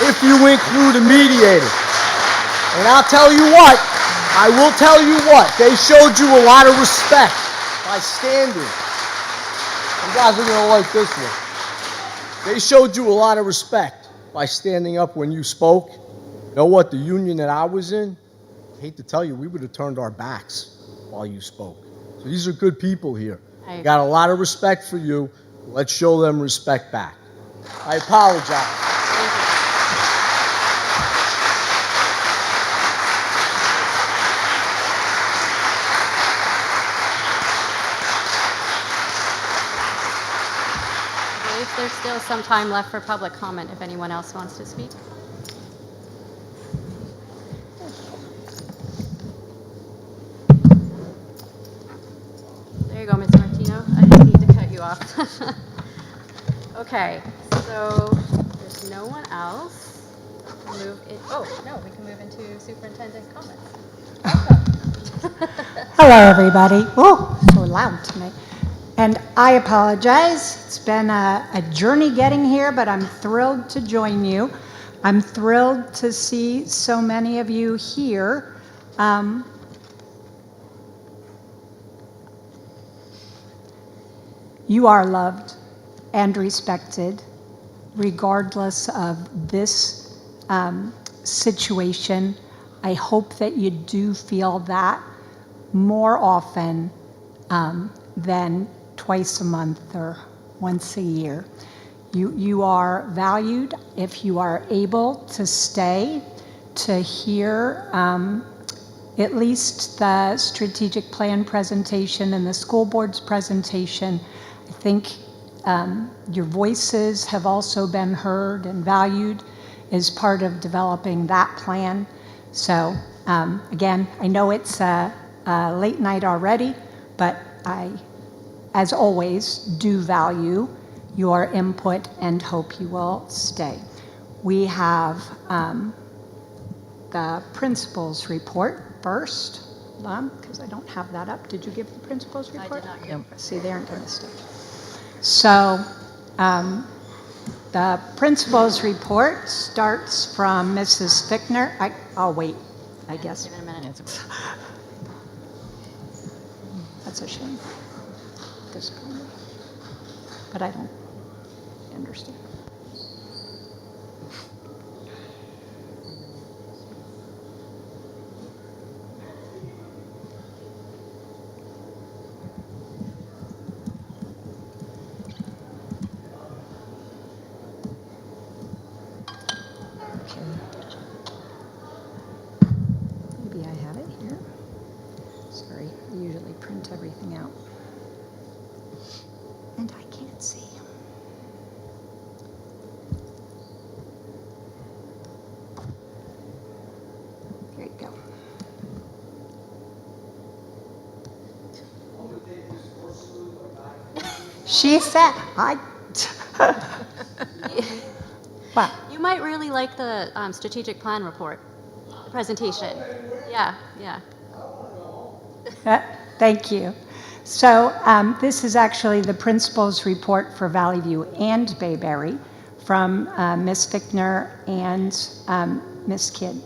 if you include a mediator. And I'll tell you what, I will tell you what, they showed you a lot of respect by standing. You guys are going to like this one. They showed you a lot of respect by standing up when you spoke. You know what, the union that I was in, I hate to tell you, we would have turned our backs while you spoke. So these are good people here. Got a lot of respect for you. Let's show them respect back. I apologize. There's still some time left for public comment if anyone else wants to speak. There you go, Ms. Martino. I didn't need to cut you off. Okay, so there's no one else. Oh, no, we can move into superintendent comments. Hello, everybody. Oh, so loud tonight. And I apologize. It's been a journey getting here, but I'm thrilled to join you. I'm thrilled to see so many of you here. You are loved and respected, regardless of this situation. I hope that you do feel that more often than twice a month or once a year. You are valued if you are able to stay to hear at least the strategic plan presentation and the school board's presentation. I think your voices have also been heard and valued, is part of developing that plan. So again, I know it's a late night already, but I, as always, do value your input and hope you will stay. We have the principal's report first, because I don't have that up. Did you give the principal's report? I did not. See, they aren't going to stick. So the principal's report starts from Mrs. Fickner. I'll wait, I guess. Give it a minute. That's a shame. Disappointing. But I don't understand. Okay. Maybe I have it here. Sorry, I usually print everything out. And I can't see. There you go. She said, What? You might really like the strategic plan report, the presentation. Yeah, yeah. Thank you. So this is actually the principal's report for Valley View and Bayberry from Ms. Fickner and Ms. Kidd.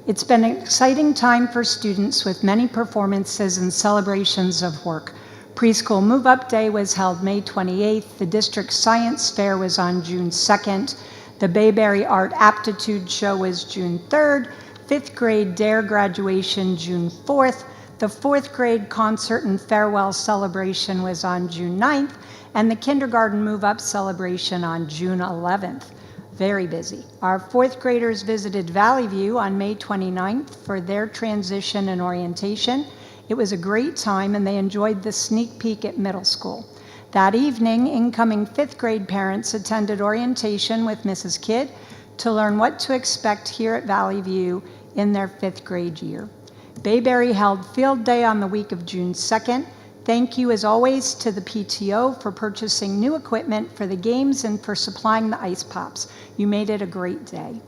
It's been an exciting time for students with many performances and celebrations of work. Preschool Move-Up Day was held May 28th. The district science fair was on June 2nd. The Bayberry Art Aptitude Show was June 3rd. 5th grade DARE graduation June 4th. The 4th grade concert and farewell celebration was on June 9th, and the kindergarten move-up celebration on June 11th. Very busy. Our 4th graders visited Valley View on May 29th for their transition and orientation. It was a great time, and they enjoyed the sneak peek at middle school. That evening, incoming 5th grade parents attended orientation with Mrs. Kidd to learn what to expect here at Valley View in their 5th grade year. Bayberry held Field Day on the week of June 2nd. Thank you, as always, to the PTO for purchasing new equipment for the games and for supplying the ice pops. You made it a great day.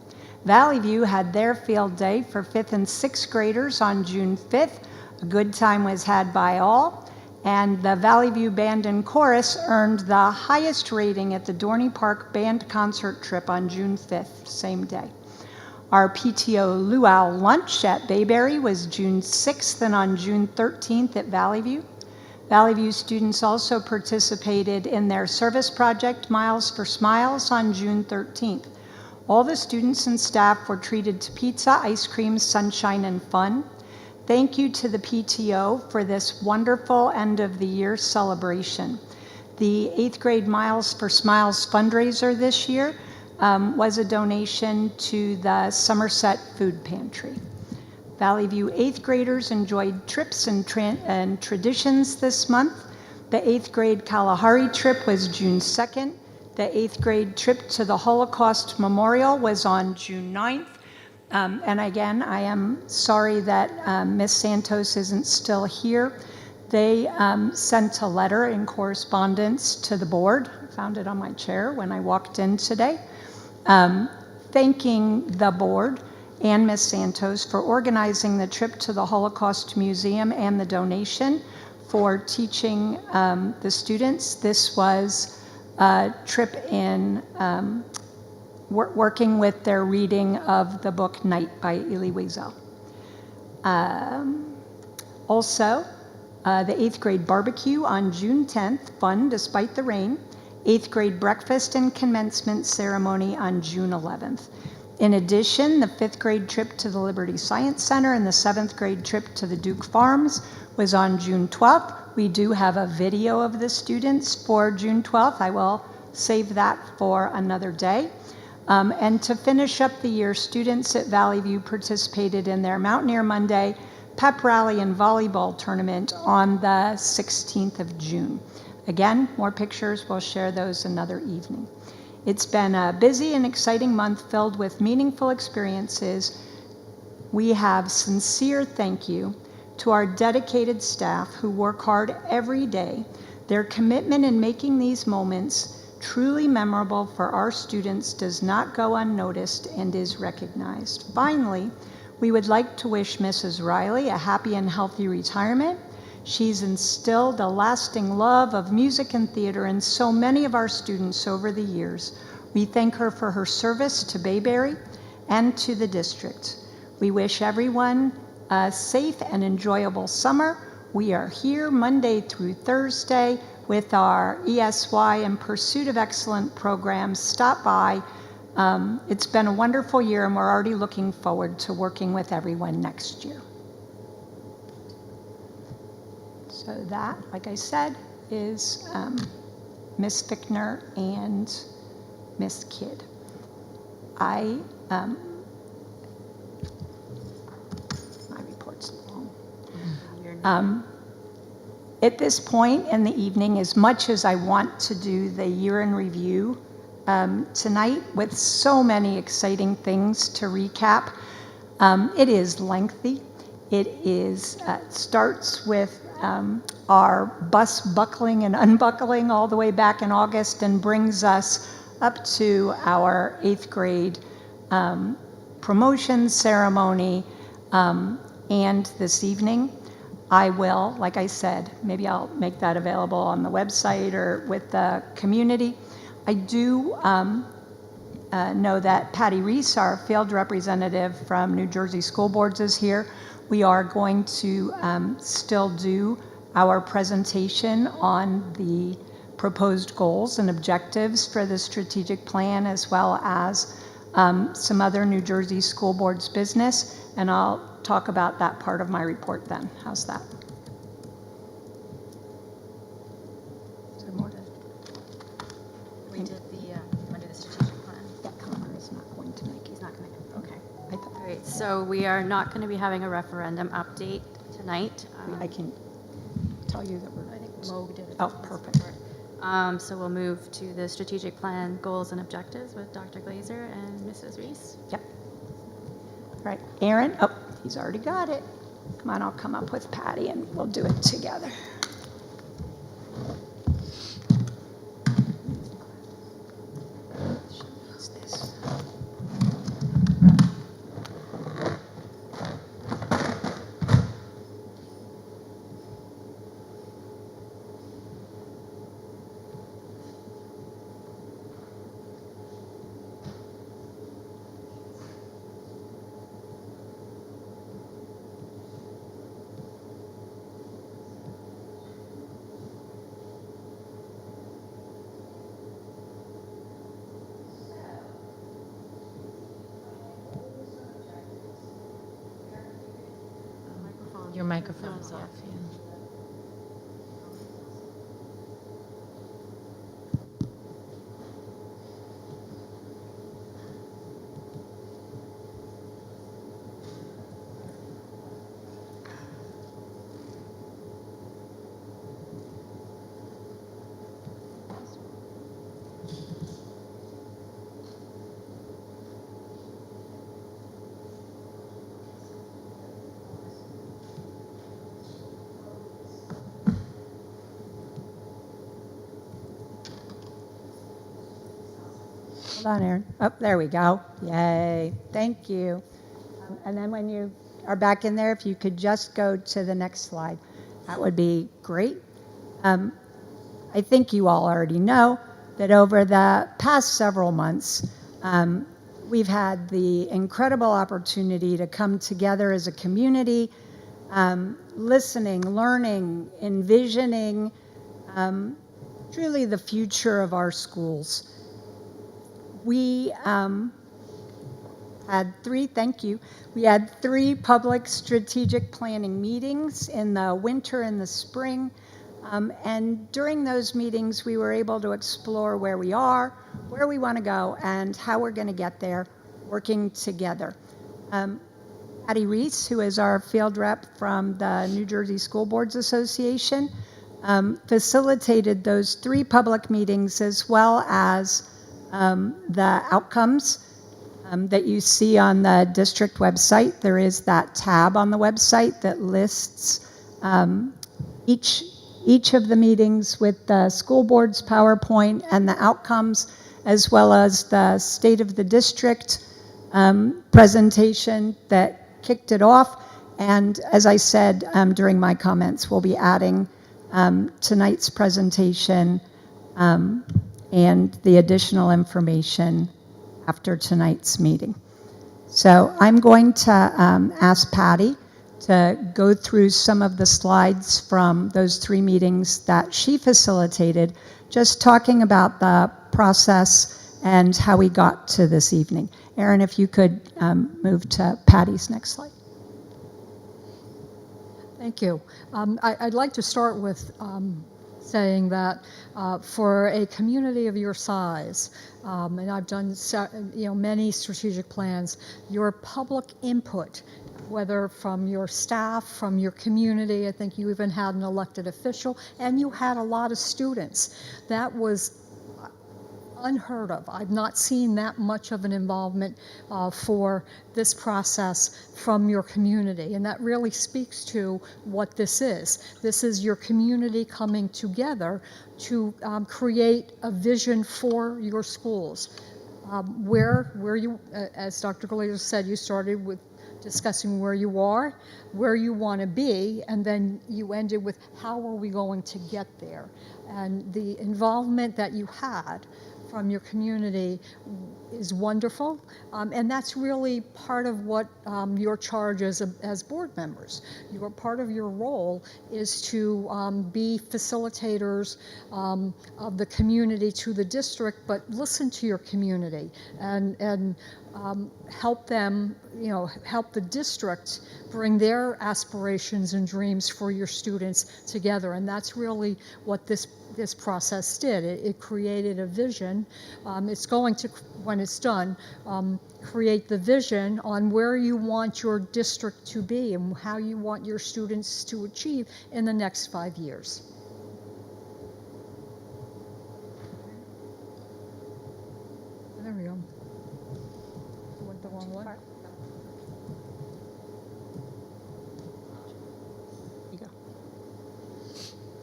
Valley View had their Field Day for 5th and 6th graders on June 5th. A good time was had by all, and the Valley View Band and Chorus earned the highest rating at the Dorney Park Band Concert Trip on June 5th, same day. Our PTO luau lunch at Bayberry was June 6th and on June 13th at Valley View. Valley View students also participated in their service project, Miles for Smiles, on June 13th. All the students and staff were treated to pizza, ice cream, sunshine, and fun. Thank you to the PTO for this wonderful end of the year celebration. The 8th grade Miles for Smiles fundraiser this year was a donation to the Somerset Food Pantry. Valley View 8th graders enjoyed trips and traditions this month. The 8th grade Kalahari trip was June 2nd. The 8th grade trip to the Holocaust Memorial was on June 9th. And again, I am sorry that Ms. Santos isn't still here. They sent a letter in correspondence to the board. I found it on my chair when I walked in today, thanking the board and Ms. Santos for organizing the trip to the Holocaust Museum and the donation for teaching the students. This was a trip in working with their reading of the book Night by Elie Wiesel. Also, the 8th grade barbecue on June 10th, fun despite the rain. 8th grade breakfast and commencement ceremony on June 11th. In addition, the 5th grade trip to the Liberty Science Center and the 7th grade trip to the Duke Farms was on June 12th. We do have a video of the students for June 12th. I will save that for another day. And to finish up the year, students at Valley View participated in their Mountaineer Monday pep rally and volleyball tournament on the 16th of June. Again, more pictures, we'll share those another evening. It's been a busy and exciting month filled with meaningful experiences. We have sincere thank you to our dedicated staff who work hard every day. Their commitment in making these moments truly memorable for our students does not go unnoticed and is recognized. Finally, we would like to wish Mrs. Riley a happy and healthy retirement. She's instilled a lasting love of music and theater in so many of our students over the years. We thank her for her service to Bayberry and to the district. We wish everyone a safe and enjoyable summer. We are here Monday through Thursday with our ESY and Pursuit of Excellence programs. Stop by. It's been a wonderful year, and we're already looking forward to working with everyone next year. So that, like I said, is Miss Fickner and Miss Kidd. My report's long. At this point in the evening, as much as I want to do the year in review tonight with so many exciting things to recap, it is lengthy. It starts with our bus buckling and unbuckling all the way back in August and brings us up to our 8th grade promotion ceremony. And this evening, I will, like I said, maybe I'll make that available on the website or with the community. I do know that Patty Reese, our field representative from New Jersey School Boards, is here. We are going to still do our presentation on the proposed goals and objectives for the strategic plan, as well as some other New Jersey School Boards business, and I'll talk about that part of my report then. How's that? Is there more to? We did the strategic plan. Yeah, Connor is not going to make it. He's not going to. Okay. All right, so we are not going to be having a referendum update tonight. I can tell you that we're. I think Mo did it. Oh, perfect. So we'll move to the strategic plan goals and objectives with Dr. Glazer and Mrs. Reese. Yep. All right, Aaron. Oh, he's already got it. Come on, I'll come up with Patty and we'll do it together. She needs this. Your microphone is off. Yeah. Hold on, Aaron. Oh, there we go. Yay. Thank you. And then when you are back in there, if you could just go to the next slide, that would be great. I think you all already know that over the past several months, we've had the incredible opportunity to come together as a community, listening, learning, envisioning truly the future of our schools. We had three public strategic planning meetings in the winter and the spring. And during those meetings, we were able to explore where we are, where we want to go, and how we're going to get there, working together. Patty Reese, who is our field rep from the New Jersey School Boards Association, facilitated those three public meetings, as well as the outcomes that you see on the district website. There is that tab on the website that lists each of the meetings with the school board's PowerPoint and the outcomes, as well as the state of the district presentation that kicked it off. And as I said during my comments, we'll be adding tonight's presentation and the additional information after tonight's meeting. So I'm going to ask Patty to go through some of the slides from those 3 meetings that she facilitated, just talking about the process and how we got to this evening. Erin, if you could move to Patty's next slide. Thank you. I'd like to start with saying that for a community of your size, and I've done many strategic plans, your public input, whether from your staff, from your community, I think you even had an elected official, and you had a lot of students. That was unheard of. I've not seen that much of an involvement for this process from your community, and that really speaks to what this is. This is your community coming together to create a vision for your schools. Where you, as Dr. Glazer said, you started with discussing where you are, where you want to be, and then you ended with how are we going to get there. And the involvement that you had from your community is wonderful, and that's really part of what your charge as board members. Part of your role is to be facilitators of the community to the district, but listen to your community and help them, help the district bring their aspirations and dreams for your students together. And that's really what this process did. It created a vision. It's going to, when it's done, create the vision on where you want your district to be and how you want your students to achieve in the next 5 years. There we go. Went the wrong way.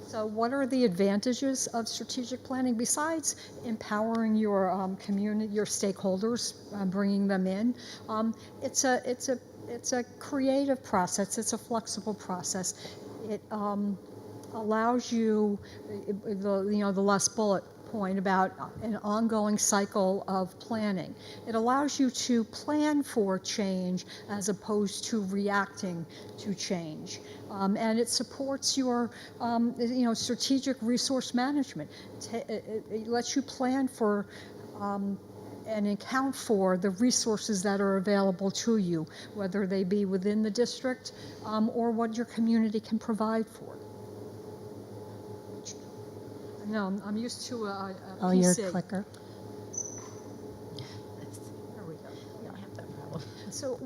So what are the advantages of strategic planning besides empowering your community, your stakeholders, bringing them in? It's a creative process. It's a flexible process. It allows you, the last bullet point about an ongoing cycle of planning. It allows you to plan for change as opposed to reacting to change. And it supports your, strategic resource management. It lets you plan for and account for the resources that are available to you, whether they be within the district or what your community can provide for. No, I'm used to a Oh, PC. your clicker. There we go. Yeah. So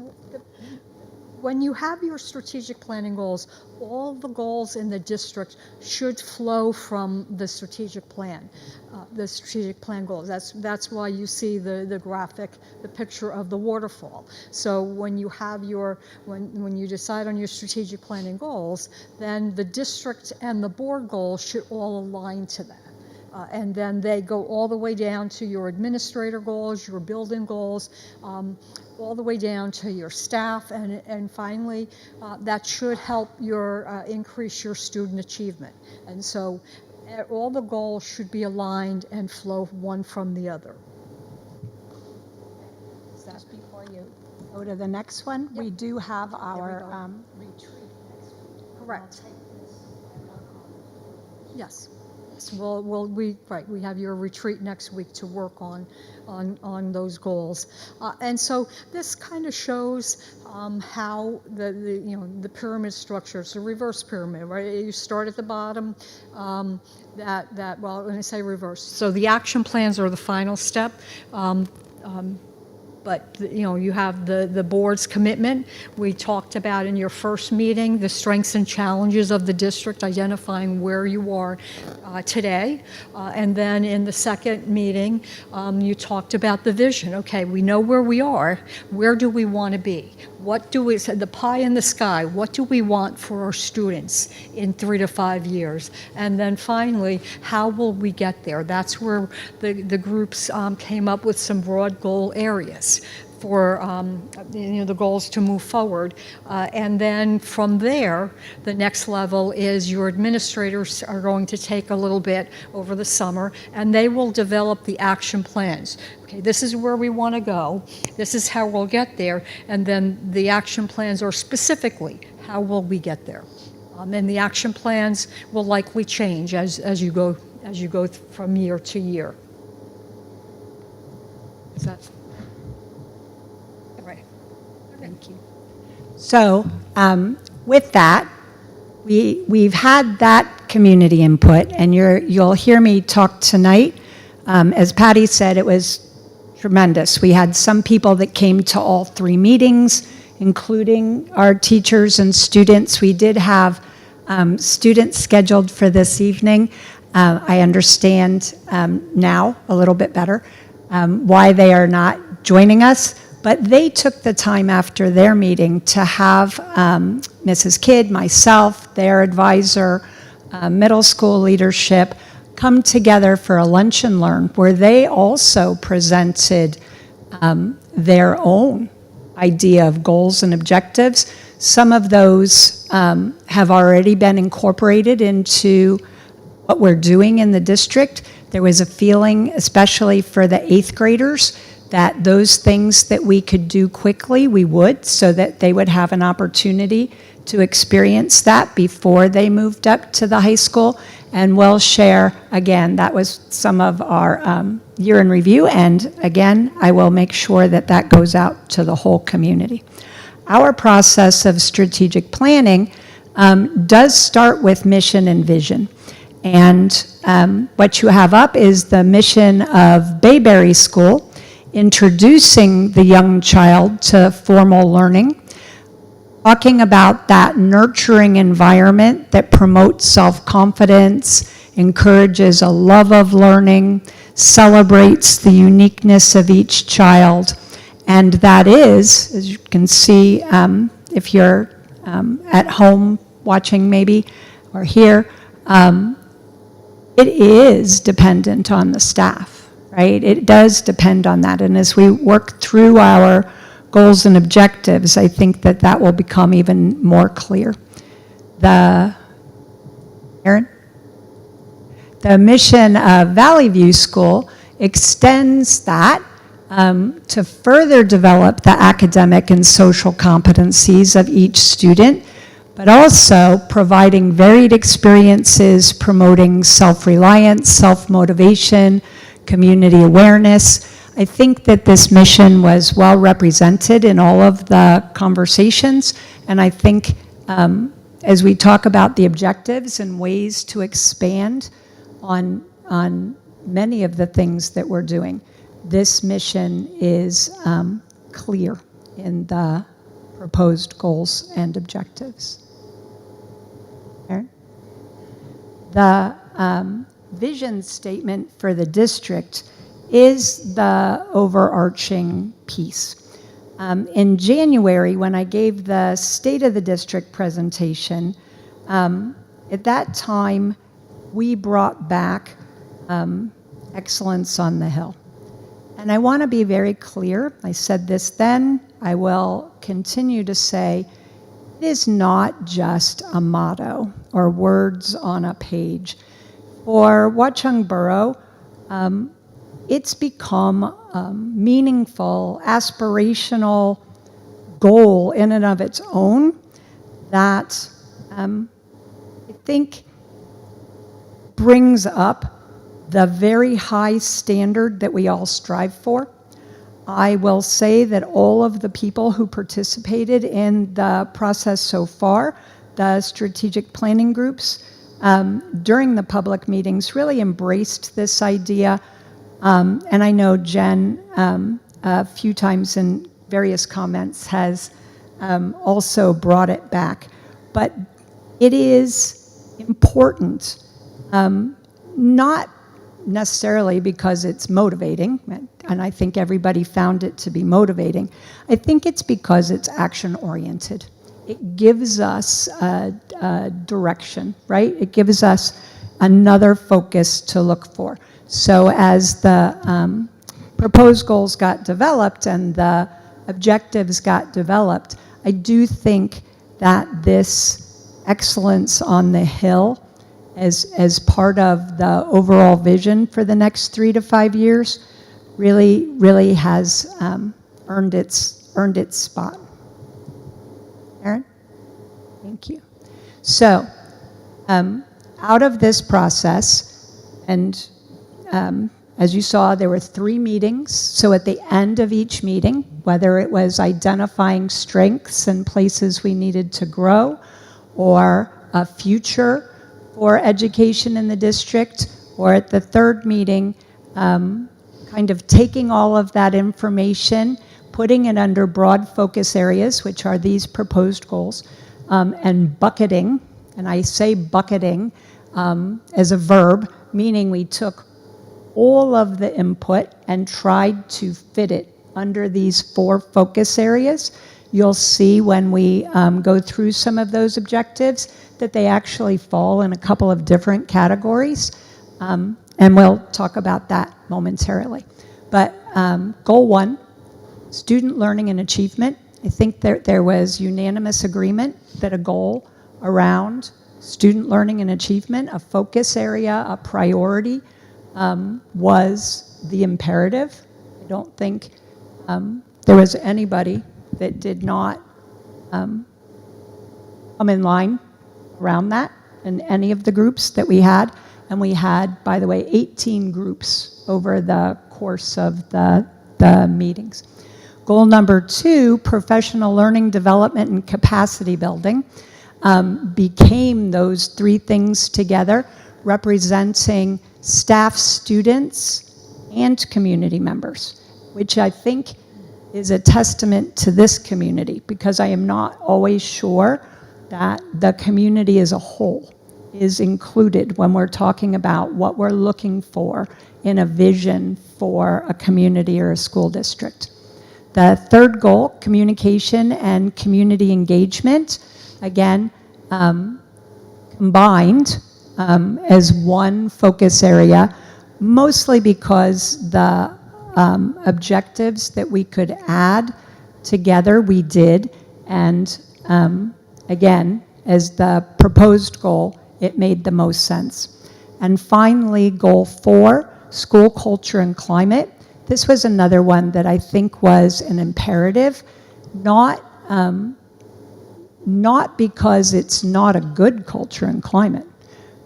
when you have your strategic planning goals, all the goals in the district should flow from the strategic plan goals. That's why you see the graphic, the picture of the waterfall. So when you have when you decide on your strategic planning goals, then the district and the board goals should all align to that. And then they go all the way down to your administrator goals, your building goals, all the way down to your staff, and finally, that should help increase your student achievement. And so all the goals should be aligned and flow one from the other. Just before you go to the next one, we do have our retreat. Correct. Yes. Well, we have your retreat next week to work on those goals, and so this kind of shows how the pyramid structure. It's a reverse pyramid, right? You start at the bottom. Well, when I say reverse, so the action plans are the final step. But, you know, you have the board's commitment. We talked about in your first meeting, the strengths and challenges of the district, identifying where you are today. And then in the second meeting, you talked about the vision. Okay, we know where we are. Where do we want to be? What do we, the pie in the sky, what do we want for our students in 3 to 5 years? And then finally, how will we get there? That's where the groups came up with some broad goal areas for the goals to move forward. And then from there, the next level is your administrators are going to take a little bit over the summer, and they will develop the action plans. Okay, this is where we want to go. This is how we'll get there. And then the action plans are specifically, how will we get there? And the action plans will likely change as you go from year to year. Is that right? Thank you. So with that, we've had that community input, and you'll hear me talk tonight. As Patty said, it was tremendous. We had some people that came to all 3 meetings, including our teachers and students. We did have students scheduled for this evening. I understand now a little bit better why they are not joining us, but they took the time after their meeting to have Mrs. Kidd, myself, their advisor, middle school leadership, come together for a lunch and learn where they also presented their own idea of goals and objectives. Some of those have already been incorporated into what we're doing in the district. There was a feeling, especially for the 8th graders, that those things that we could do quickly, we would, so that they would have an opportunity to experience that before they moved up to the high school. And we'll share, again, that was some of our year in review, and again, I will make sure that that goes out to the whole community. Our process of strategic planning does start with mission and vision. And what you have up is the mission of Bayberry School, introducing the young child to formal learning, talking about that nurturing environment that promotes self-confidence, encourages a love of learning, celebrates the uniqueness of each child. And that is, as you can see, if you're at home watching maybe, or here, it is dependent on the staff, right? It does depend on that. And as we work through our goals and objectives, I think that that will become even more clear. The mission of Valley View School extends that to further develop the academic and social competencies of each student, but also providing varied experiences, promoting self-reliance, self-motivation, community awareness. I think that this mission was well represented in all of the conversations, and I think as we talk about the objectives and ways to expand on many of the things that we're doing, this mission is clear in the proposed goals and objectives. Aaron? The vision statement for the district is the overarching piece. In January, when I gave the State of the District presentation, at that time, we brought back excellence on the Hill. And I want to be very clear. I said this then, I will continue to say, it is not just a motto or words on a page. For Watchung Borough, it's become a meaningful, aspirational goal in and of its own that I think brings up the very high standard that we all strive for. I will say that all of the people who participated in the process so far, the strategic planning groups, during the public meetings really embraced this idea. And I know Jen a few times in various comments has also brought it back. But it is important, not necessarily because it's motivating, and I think everybody found it to be motivating. I think it's because it's action-oriented. It gives us a direction, right? It gives us another focus to look for. So as the proposed goals got developed and the objectives got developed, I do think that this excellence on the Hill as part of the overall vision for the next 3 to 5 years really has earned its spot. Aaron? Thank you. So, out of this process, and as you saw, there were 3 meetings. So at the end of each meeting, whether it was identifying strengths and places we needed to grow, or a future for education in the district, or at the 3rd meeting, kind of taking all of that information, putting it under broad focus areas, which are these proposed goals, and bucketing, and I say bucketing as a verb, meaning we took all of the input and tried to fit it under these 4 focus areas. You'll see when we go through some of those objectives that they actually fall in a couple of different categories, and we'll talk about that momentarily. But goal 1, student learning and achievement. I think there was unanimous agreement that a goal around student learning and achievement, a focus area, a priority, was the imperative. I don't think there was anybody that did not come in line around that in any of the groups that we had. And we had, by the way, 18 groups over the course of the meetings. Goal number 2, professional learning development and capacity building, became those 3 things together, representing staff, students, and community members, which I think is a testament to this community, because I am not always sure that the community as a whole is included when we're talking about what we're looking for in a vision for a community or a school district. The 3rd goal, communication and community engagement, again, combined as one focus area, mostly because the objectives that we could add together, we did, and again, as the proposed goal, it made the most sense. And finally, goal 4, school culture and climate. This was another one that I think was an imperative, not because it's not a good culture and climate,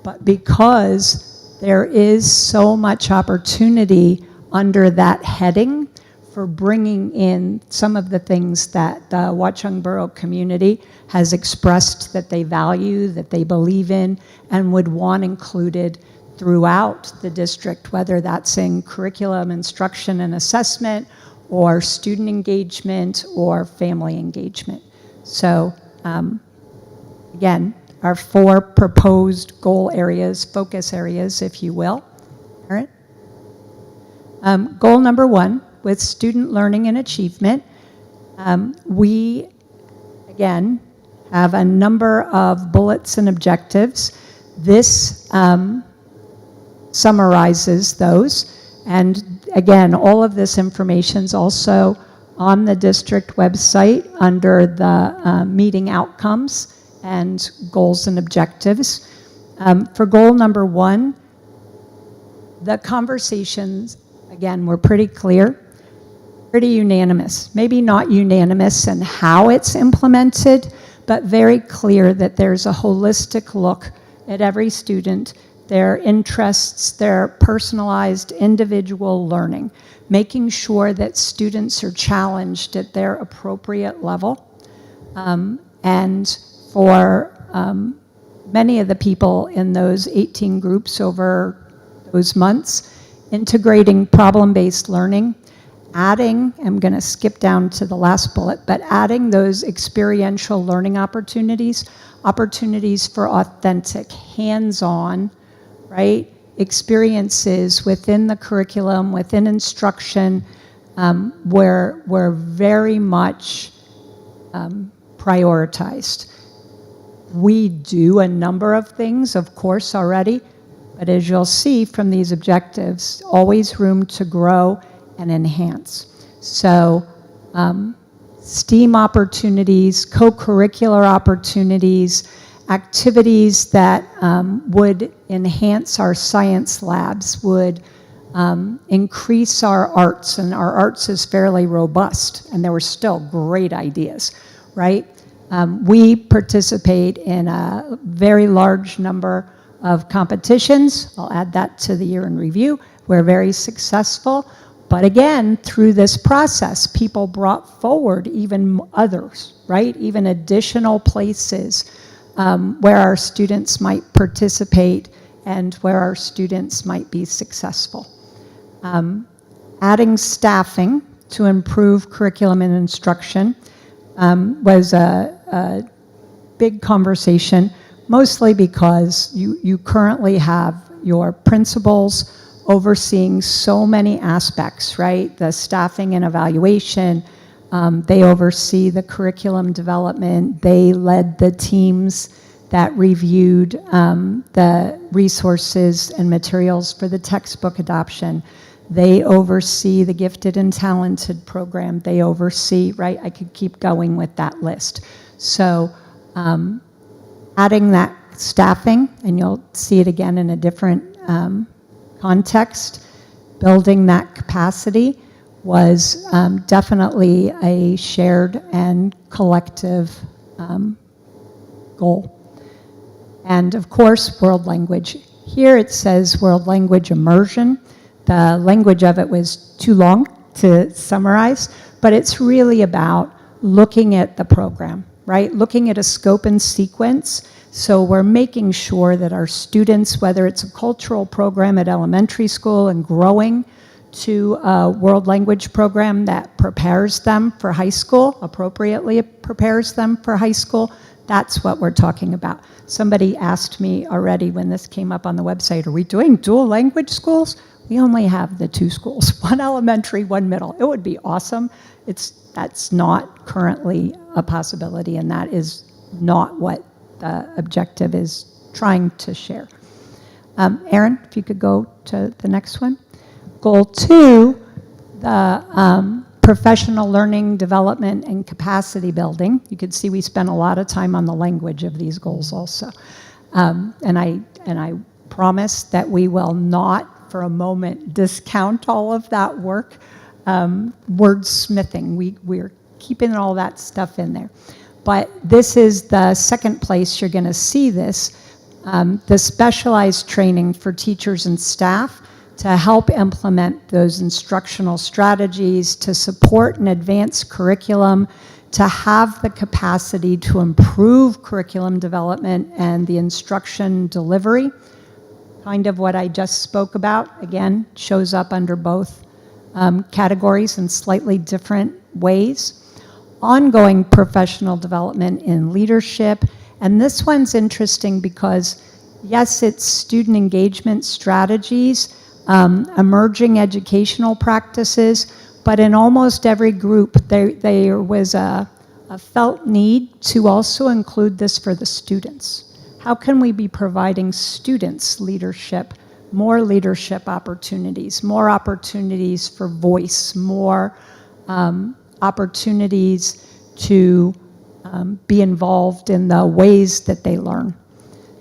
but because there is so much opportunity under that heading for bringing in some of the things that the Watchung Borough community has expressed that they value, that they believe in, and would want included throughout the district, whether that's in curriculum, instruction, and assessment, or student engagement, or family engagement. So, again, our 4 proposed goal areas, focus areas, if you will. All right. Goal number 1, with student learning and achievement, we, again, have a number of bullets and objectives. This summarizes those. And again, all of this information is also on the district website under the meeting outcomes and goals and objectives. For goal number 1, the conversations, again, were pretty clear, pretty unanimous. Maybe not unanimous in how it's implemented, but very clear that there's a holistic look at every student, their interests, their personalized individual learning, making sure that students are challenged at their appropriate level. And for many of the people in those 18 groups over those months, integrating problem-based learning, adding, I'm going to skip down to the last bullet, but adding those experiential learning opportunities, opportunities for authentic, hands-on, right, experiences within the curriculum, within instruction, were very much prioritized. We do a number of things, of course, already, but as you'll see from these objectives, always room to grow and enhance. So STEAM opportunities, co-curricular opportunities, activities that would enhance our science labs, would increase our arts, and our arts is fairly robust, and there were still great ideas, right? We participate in a very large number of competitions. I'll add that to the year in review. We're very successful. But again, through this process, people brought forward even others, right? Even additional places where our students might participate and where our students might be successful. Adding staffing to improve curriculum and instruction was a big conversation, mostly because you currently have your principals overseeing so many aspects, right? The staffing and evaluation, they oversee the curriculum development, they led the teams that reviewed the resources and materials for the textbook adoption. They oversee the gifted and talented program. They oversee, right? I could keep going with that list. So adding that staffing, and you'll see it again in a different context, building that capacity was definitely a shared and collective goal. And of course, world language. Here it says world language immersion. The language of it was too long to summarize, but it's really about looking at the program, right? Looking at a scope and sequence. So we're making sure that our students, whether it's a cultural program at elementary school and growing to a world language program that prepares them for high school, appropriately prepares them for high school, that's what we're talking about. Somebody asked me already when this came up on the website, are we doing dual language schools? We only have the two schools, one elementary, one middle. It would be awesome. That's not currently a possibility, and that is not what the objective is trying to share. Erin, if you could go to the next one. Goal 2, the professional learning development and capacity building. You can see we spent a lot of time on the language of these goals also. And I promise that we will not for a moment discount all of that work. Wordsmithing, we're keeping all that stuff in there. But this is the second place you're going to see this, the specialized training for teachers and staff to help implement those instructional strategies, to support and advance curriculum, to have the capacity to improve curriculum development and the instruction delivery. Kind of what I just spoke about, again, shows up under both categories in slightly different ways. Ongoing professional development in leadership, and this one's interesting because, yes, it's student engagement strategies, emerging educational practices, but in almost every group there was a felt need to also include this for the students. How can we be providing students leadership, more leadership opportunities, more opportunities for voice, more opportunities to be involved in the ways that they learn?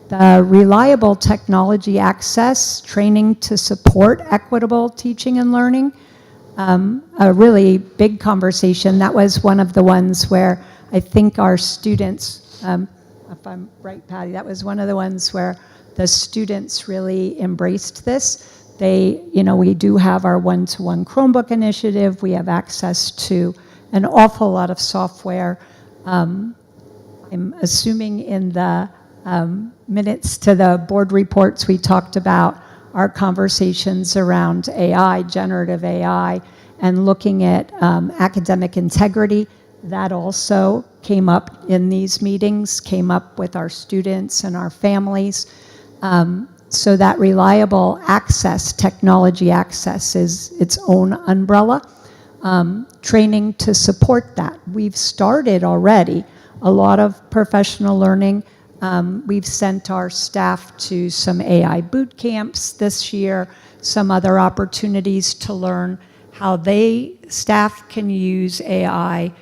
The reliable technology access, training to support equitable teaching and learning, a really big conversation. That was one of the ones where I think our students, if I'm right, Patty, that was one of the ones where the students really embraced this. We do have our one-to-one Chromebook initiative. We have access to an awful lot of software. I'm assuming in the minutes to the board reports, we talked about our conversations around AI, generative AI, and looking at academic integrity. That also came up in these meetings, came up with our students and our families. So that reliable access, technology access, is its own umbrella. Training to support that. We've started already a lot of professional learning. We've sent our staff to some AI boot camps this year, some other opportunities to learn how staff can use AI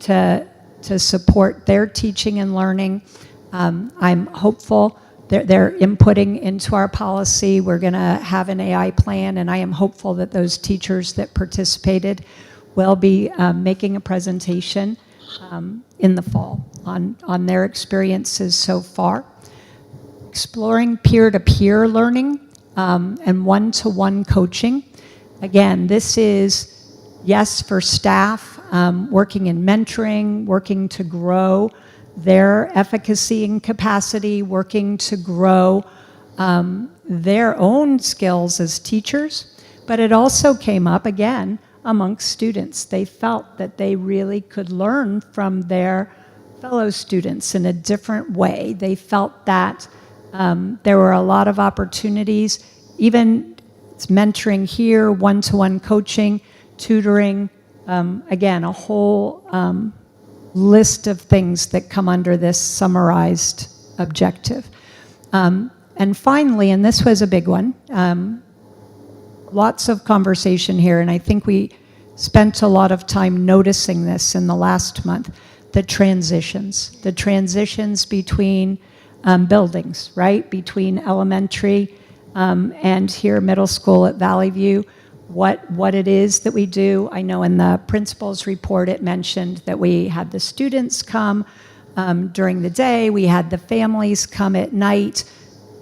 to support their teaching and learning. I'm hopeful they're inputting into our policy. We're going to have an AI plan, and I am hopeful that those teachers that participated will be making a presentation in the fall on their experiences so far. Exploring peer-to-peer learning and one-to-one coaching. Again, this is, yes, for staff working in mentoring, working to grow their efficacy and capacity, working to grow their own skills as teachers, but it also came up, again, amongst students. They felt that they really could learn from their fellow students in a different way. They felt that there were a lot of opportunities, even mentoring here, one-to-one coaching, tutoring, again, a whole list of things that come under this summarized objective. And finally, and this was a big one, lots of conversation here, and I think we spent a lot of time noticing this in the last month, the transitions between buildings, right? Between elementary and here middle school at Valley View, what it is that we do. I know in the principal's report it mentioned that we had the students come during the day, we had the families come at night.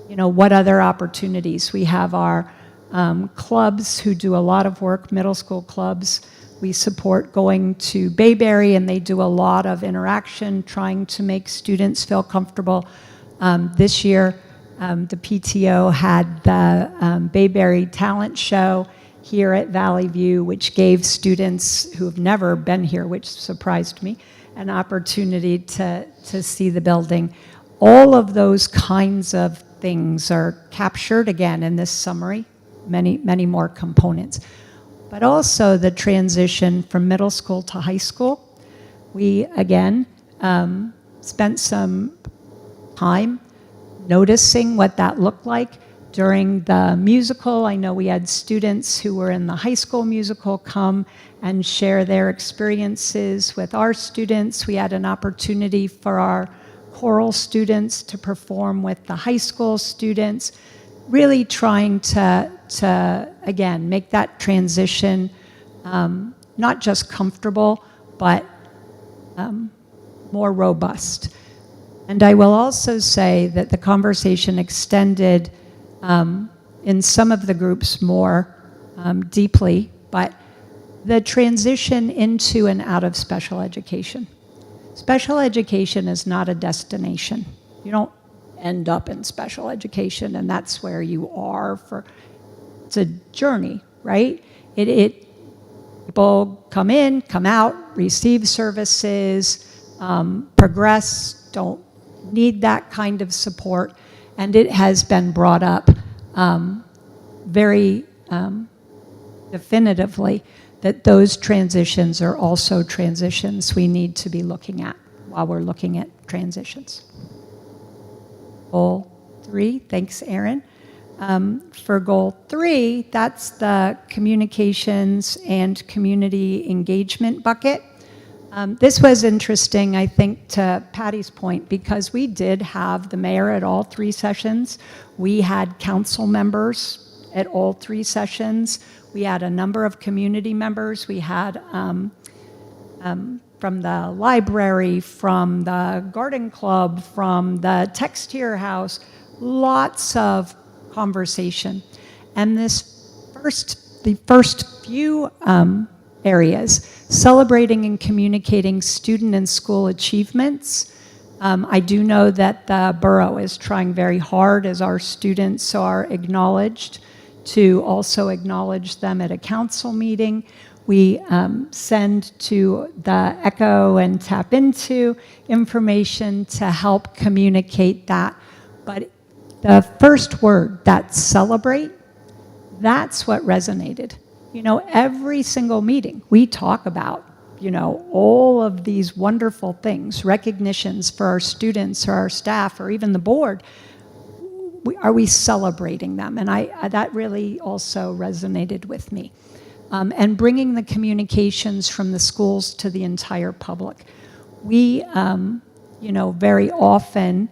You know, what other opportunities? We have our clubs who do a lot of work, middle school clubs. We support going to Bayberry, and they do a lot of interaction, trying to make students feel comfortable. This year, the PTO had the Bayberry Talent Show here at Valley View, which gave students who have never been here, which surprised me, an opportunity to see the building. All of those kinds of things are captured, again, in this summary, many more components. But also the transition from middle school to high school. We, again, spent some time noticing what that looked like during the musical. I know we had students who were in the high school musical come and share their experiences with our students. We had an opportunity for our choral students to perform with the high school students, really trying to again, make that transition not just comfortable, but more robust. And I will also say that the conversation extended in some of the groups more deeply, but the transition into and out of special education. Special education is not a destination. You don't end up in special education and that's where you are it's a journey, right? People come in, come out, receive services, progress, don't need that kind of support, and it has been brought up very definitively that those transitions are also transitions we need to be looking at while we're looking at transitions. Goal 3, thanks, Erin. For goal 3, that's the communications and community engagement bucket. This was interesting, I think, to Patty's point, because we did have the mayor at all 3 sessions. We had council members at all 3 sessions. We had a number of community members. We had from the library, from the garden club, from the textile house, lots of conversation. And the first few areas, celebrating and communicating student and school achievements. I do know that the borough is trying very hard, as our students are acknowledged, to also acknowledge them at a council meeting. We send to the Echo and Tap Into information to help communicate that. But the first word, that celebrate, that's what resonated. You know, every single meeting, we talk about, you know, all of these wonderful things, recognitions for our students or our staff or even the board. Are we celebrating them? And that really also resonated with me. And bringing the communications from the schools to the entire public. We, you know, very often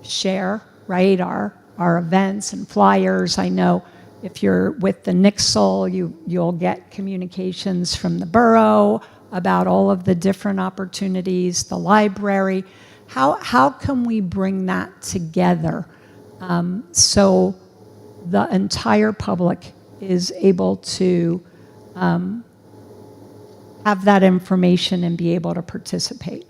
share, right, our events and flyers. I know if you're with the Nixle, you'll get communications from the borough about all of the different opportunities, the library. How can we bring that together so the entire public is able to have that information and be able to participate?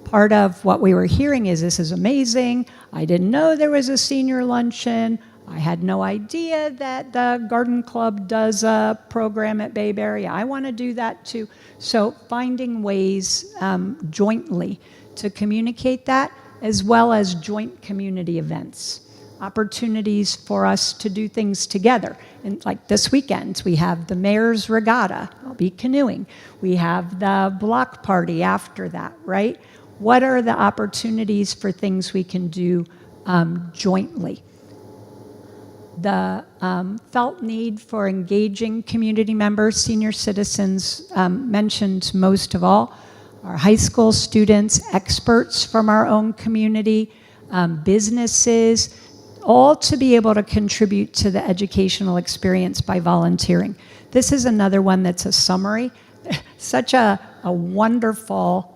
Part of what we were hearing is, this is amazing. I didn't know there was a senior luncheon. I had no idea that the Garden Club does a program at Bayberry. I want to do that too. So finding ways jointly to communicate that, as well as joint community events. Opportunities for us to do things together. And like this weekend, we have the Mayor's Regatta. I'll be canoeing. We have the block party after that, right? What are the opportunities for things we can do jointly? The felt need for engaging community members, senior citizens mentioned most of all, our high school students, experts from our own community, businesses, all to be able to contribute to the educational experience by volunteering. This is another one that's a summary. Such a wonderful,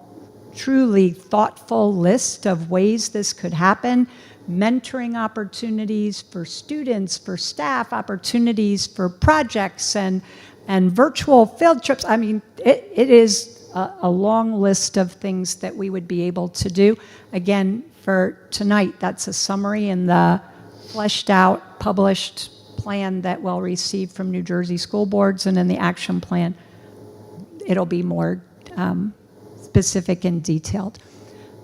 truly thoughtful list of ways this could happen. Mentoring opportunities for students, for staff, opportunities for projects and virtual field trips. I mean, it is a long list of things that we would be able to do. Again, for tonight, that's a summary in the fleshed out, published plan that we'll receive from New Jersey school boards, and in the action plan, it'll be more specific and detailed.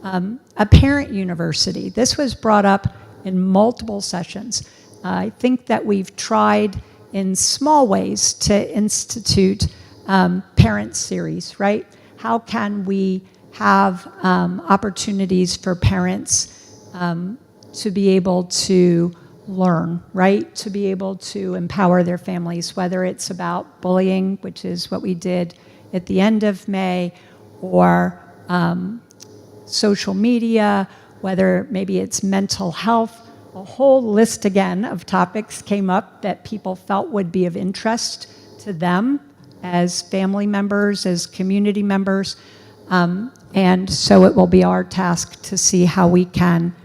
A parent university. This was brought up in multiple sessions. I think that we've tried in small ways to institute parent series, right? How can we have opportunities for parents to be able to learn, right? To be able to empower their families, whether it's about bullying, which is what we did at the end of May, or social media, whether maybe it's mental health. A whole list again of topics came up that people felt would be of interest to them as family members, as community members. And so it will be our task to see how we can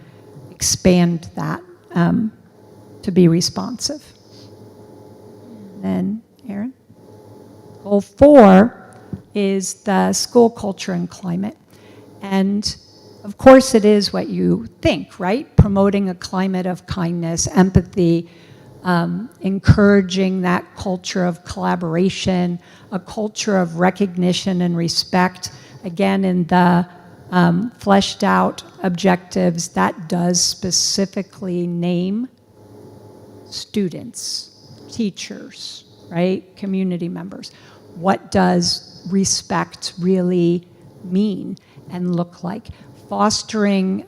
expand that to be responsive. Then, Aaron? Goal 4 is the school culture and climate. And of course it is what you think, right? Promoting a climate of kindness, empathy, encouraging that culture of collaboration, a culture of recognition and respect. Again, in the fleshed out objectives, that does specifically name students, teachers, right? Community members. What does respect really mean and look like? Fostering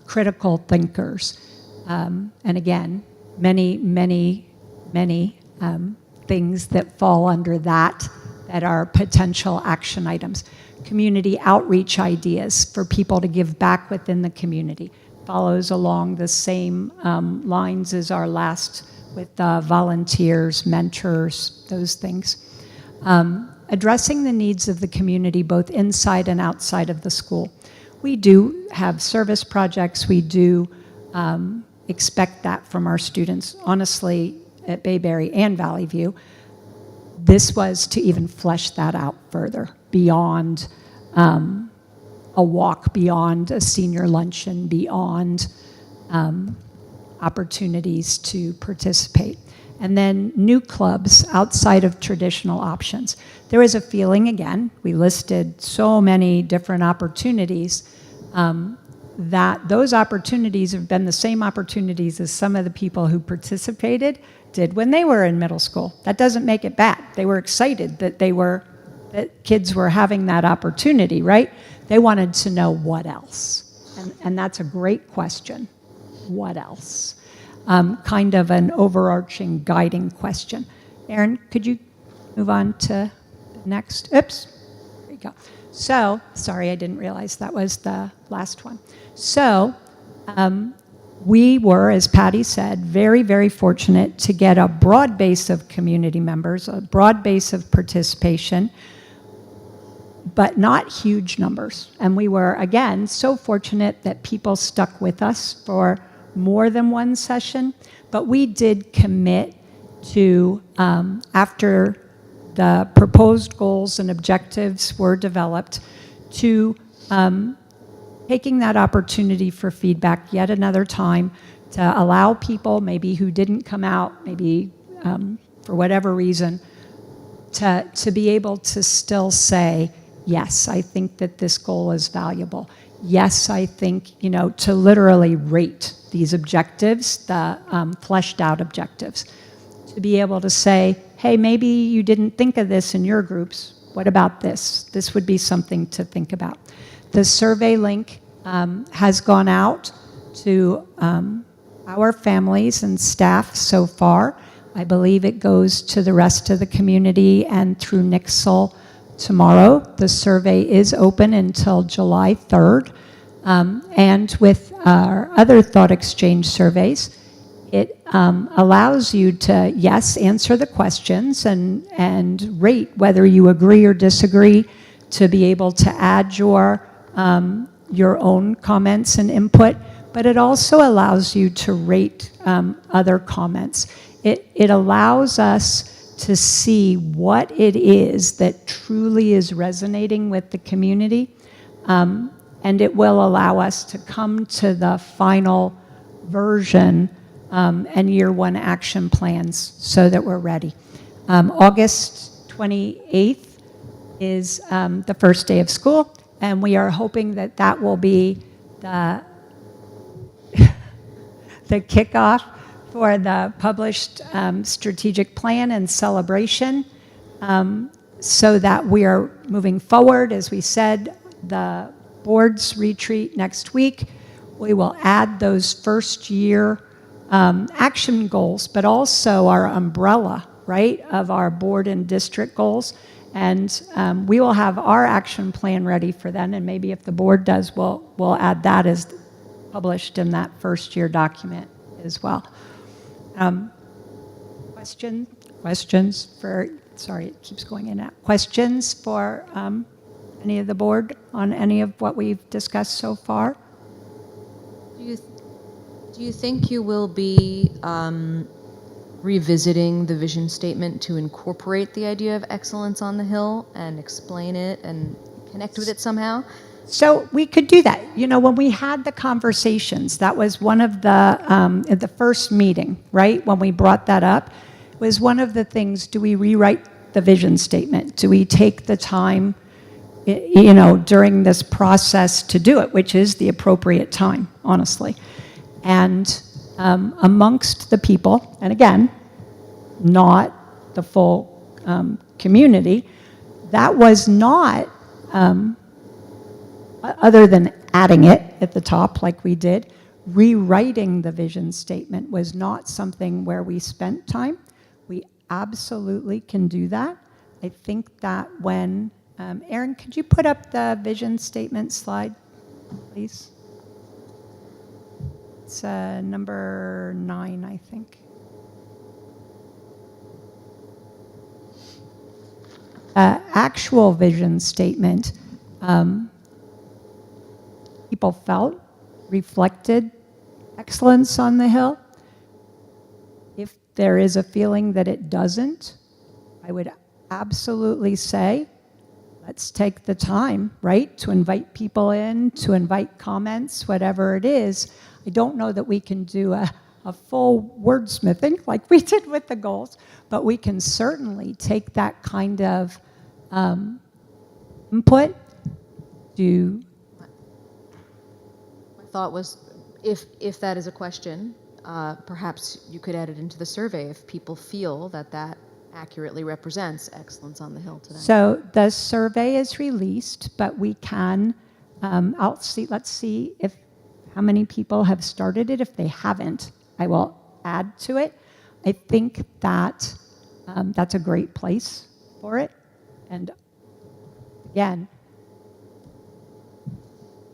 critical thinkers. And again, many things that fall under that are potential action items. Community outreach ideas for people to give back within the community. Follows along the same lines as our last with volunteers, mentors, those things. Addressing the needs of the community both inside and outside of the school. We do have service projects. We do expect that from our students. Honestly, at Bayberry and Valley View, this was to even flesh that out further, beyond a walk, beyond a senior luncheon, beyond opportunities to participate. And then new clubs outside of traditional options. There is a feeling, again, we listed so many different opportunities, that those opportunities have been the same opportunities as some of the people who participated did when they were in middle school. That doesn't make it bad. They were excited that that kids were having that opportunity, right? They wanted to know what else. And that's a great question. What else? Kind of an overarching guiding question. Erin, could you move on to the next? Oops, there you go. So, sorry, I didn't realize that was the last one. So, we were, as Patty said, very, very fortunate to get a broad base of community members, a broad base of participation, but not huge numbers. And we were, again, so fortunate that people stuck with us for more than one session, but we did commit to, after the proposed goals and objectives were developed, to taking that opportunity for feedback yet another time to allow people maybe who didn't come out, maybe for whatever reason, to be able to still say, yes, I think that this goal is valuable. Yes, I think, to literally rate these objectives, the fleshed out objectives. To be able to say, hey, maybe you didn't think of this in your groups. What about this? This would be something to think about. The survey link has gone out to our families and staff so far. I believe it goes to the rest of the community and through Nixle tomorrow. The survey is open until July 3rd. And with our other thought exchange surveys, it allows you to, yes, answer the questions and rate whether you agree or disagree, to be able to add your own comments and input, but it also allows you to rate other comments. It allows us to see what it is that truly is resonating with the community, and it will allow us to come to the final version and year one action plans so that we're ready. August 28th is the first day of school, and we are hoping that that will be the kickoff for the published strategic plan and celebration, so that we are moving forward. As we said, the board's retreat next week, we will add those first year action goals, but also our umbrella, right, of our board and district goals. And we will have our action plan ready for then, and maybe if the board does, we'll add that as published in that first year document as well. Questions for, sorry, it keeps going in and out. Questions for any of the board on any of what we've discussed so far? Do you think you will be revisiting the vision statement to incorporate the idea of excellence on the Hill and explain it and connect with it somehow? So we could do that. When we had the conversations, that was one of the, at the first meeting, right, when we brought that up, was one of the things, do we rewrite the vision statement? Do we take the time, during this process to do it, which is the appropriate time, honestly. And amongst the people, and again, not the full community, that was not, other than adding it at the top like we did, rewriting the vision statement was not something where we spent time. We absolutely can do that. I think that when, Erin, could you put up the vision statement slide, please? It's number 9, I think. Actual vision statement, people felt reflected excellence on the Hill. If there is a feeling that it doesn't, I would absolutely say, let's take the time, right, to invite people in, to invite comments, whatever it is. I don't know that we can do a a full wordsmithing like we did with the goals, but we can certainly take that kind of input to. My thought was, if that is a question, perhaps you could add it into the survey if people feel that that accurately represents excellence on the Hill today. So the survey is released, but we can, let's see if how many people have started it. If they haven't, I will add to it. I think that that's a great place for it. And again,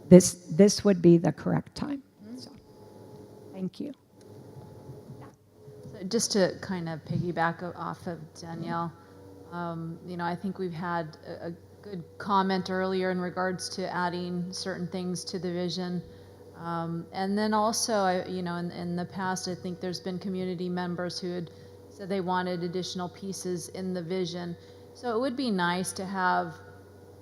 this would be the correct time. So, thank you. So just to kind of piggyback off of Danielle, I think we've had a good comment earlier in regards to adding certain things to the vision. And then also, in the past, I think there's been community members who had said they wanted additional pieces in the vision. So it would be nice to have,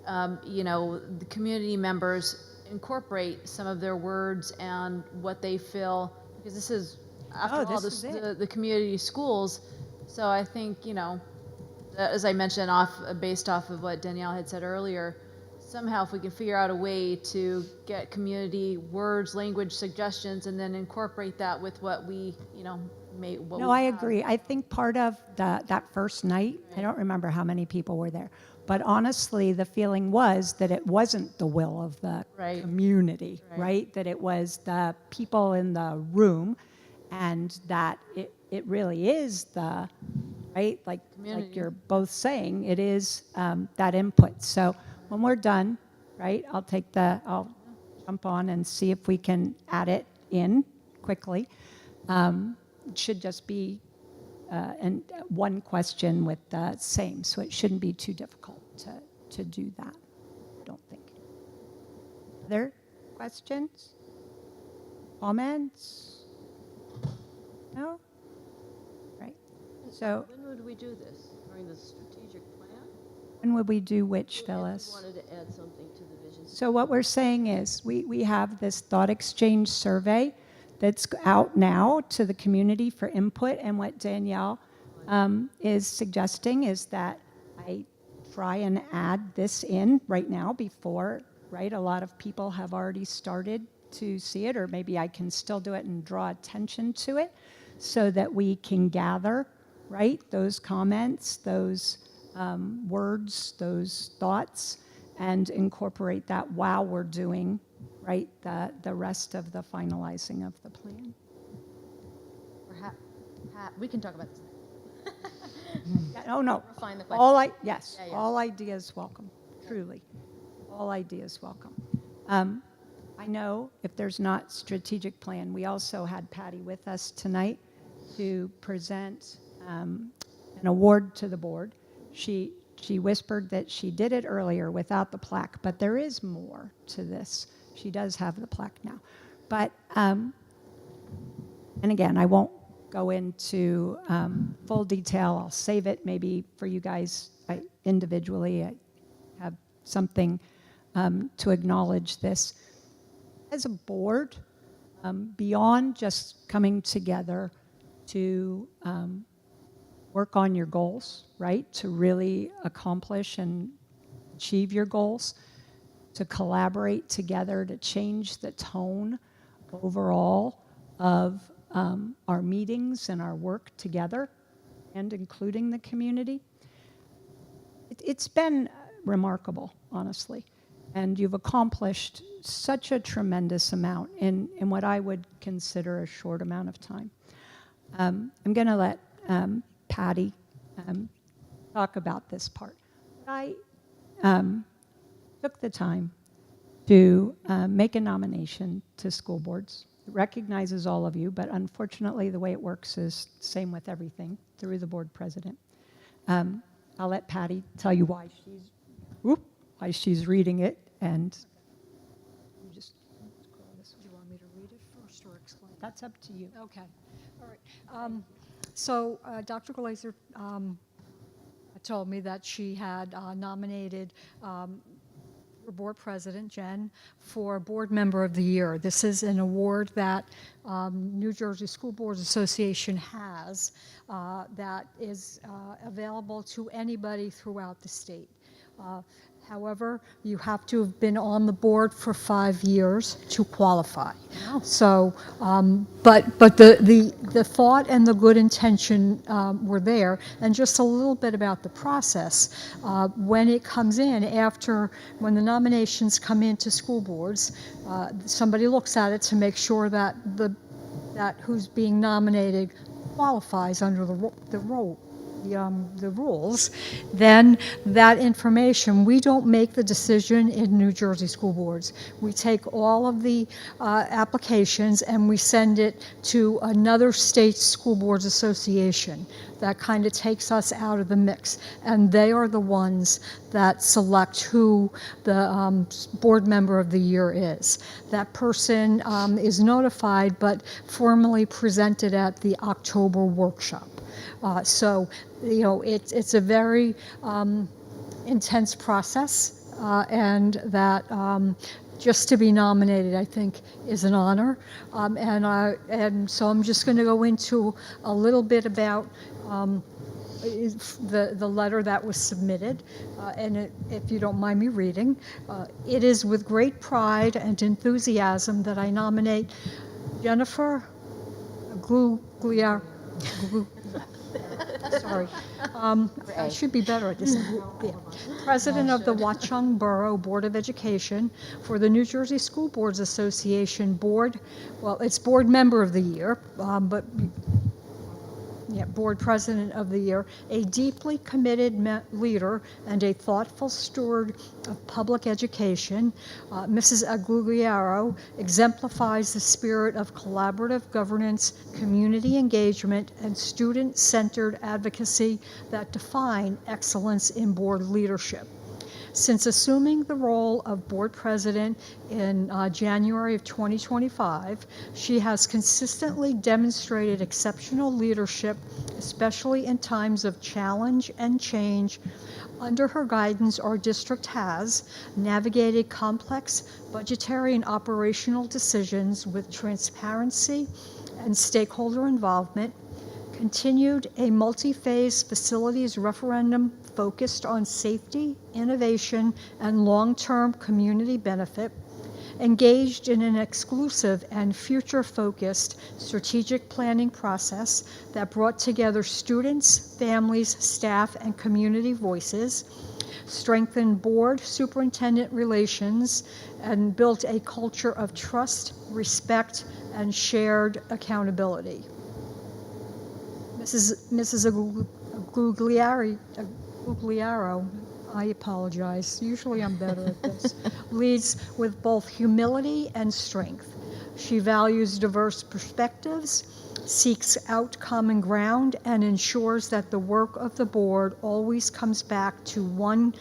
the community members incorporate some of their words and what they feel, because this is, after all, this is it. the community schools. So I think, as I mentioned, based off of what Danielle had said earlier, somehow if we can figure out a way to get community words, language suggestions, and then incorporate that with what we, I agree. I think part of that first night, I don't remember how many people were there, but honestly, the feeling was that it wasn't the will of the community, right? That it was the people in the room, and that it really is the, right? Like you're both saying, it is that input. So when we're done, right, I'll jump on and see if we can add it in quickly. It should just be one question with the same, so it shouldn't be too difficult to do that, I don't think. Other questions? Comments? No? Right. So When would we do this? During the strategic plan? when would we do which, Phyllis? I wanted to add something to the vision. So what we're saying is we have this thought exchange survey that's out now to the community for input, and what Danielle is suggesting is that I try and add this in right now before, right? A lot of people have already started to see it, or maybe I can still do it and draw attention to it so that we can gather, right, those comments, those words, those thoughts, and incorporate that while we're doing, right, the rest of the finalizing of the plan. We can talk about this. Oh, no. Refine the question. Yes, Yeah. all ideas welcome, truly. All ideas welcome. I know if there's not strategic plan, we also had Patty with us tonight to present an award to the board. She whispered that she did it earlier without the plaque, but there is more to this. She does have the plaque now. But, and again, I won't go into full detail. I'll save it maybe for you guys individually. I have something to acknowledge this. As a board, beyond just coming together to work on your goals, right? To really accomplish and achieve your goals, to collaborate together to change the tone overall of our meetings and our work together, and including the community. It's been remarkable, honestly. And you've accomplished such a tremendous amount in what I would consider a short amount of time. I'm going to let Patty talk about this part. I took the time to make a nomination to school boards. It recognizes all of you, but unfortunately the way it works is the same with everything, through the board president. I'll let Patty tell you why she's reading it, and you just scroll this. Do you want me to read it first or explain? That's up to you. Okay. All right. So Dr. Glazer told me that she had nominated for Board President, Jen, for Board Member of the Year. This is an award that New Jersey School Boards Association has that is available to anybody throughout the state. However, you have to have been on the board for 5 years to qualify. So, but the thought and the good intention were there. And just a little bit about the process. When it comes in, when the nominations come into school boards, somebody looks at it to make sure that that who's being nominated qualifies under the rules. Then that information, we don't make the decision in New Jersey school boards. We take all of the applications and we send it to another state school boards association. That kind of takes us out of the mix. And they are the ones that select who the board member of the year is. That person is notified but formally presented at the October workshop. So, you know, it's a very intense process, and that just to be nominated, I think, is an honor. And so I'm just going to go into a little bit about the letter that was submitted, if you don't mind me reading. It is with great pride and enthusiasm that I nominate Jennifer Gugliar. Sorry. I should be better at this. Yeah. President of the Watchung Borough Board of Education for the New Jersey School Boards Association Board. Well, it's Board Member of the Year, but yeah, Board President of the Year, a deeply committed leader and a thoughtful steward of public education. Mrs. Agugliaro exemplifies the spirit of collaborative governance, community engagement, and student-centered advocacy that define excellence in board leadership. Since assuming the role of board president in January of 2025, she has consistently demonstrated exceptional leadership, especially in times of challenge and change. Under her guidance, our district has navigated complex budgetary and operational decisions with transparency and stakeholder involvement, continued a multi-phase facilities referendum focused on safety, innovation, and long-term community benefit, engaged in an exclusive and future-focused strategic planning process that brought together students, families, staff, and community voices, strengthened board superintendent relations, and built a culture of trust, respect, and shared accountability. Mrs. Agugliaro, I apologize, usually I'm better at this, leads with both humility and strength. She values diverse perspectives, seeks out common ground, and ensures that the work of the board always comes back to one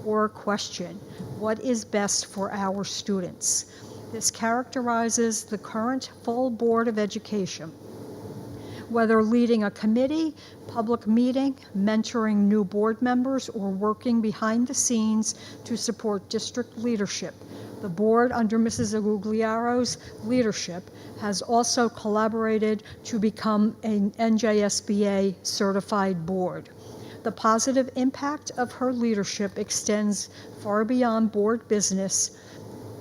core question: what is best for our students? This characterizes the current full Board of Education. Whether leading a committee, public meeting, mentoring new board members, or working behind the scenes to support district leadership, the board, under Mrs. Agugliaro's leadership, has also collaborated to become an NJSBA certified board. The positive impact of her leadership extends far beyond board business.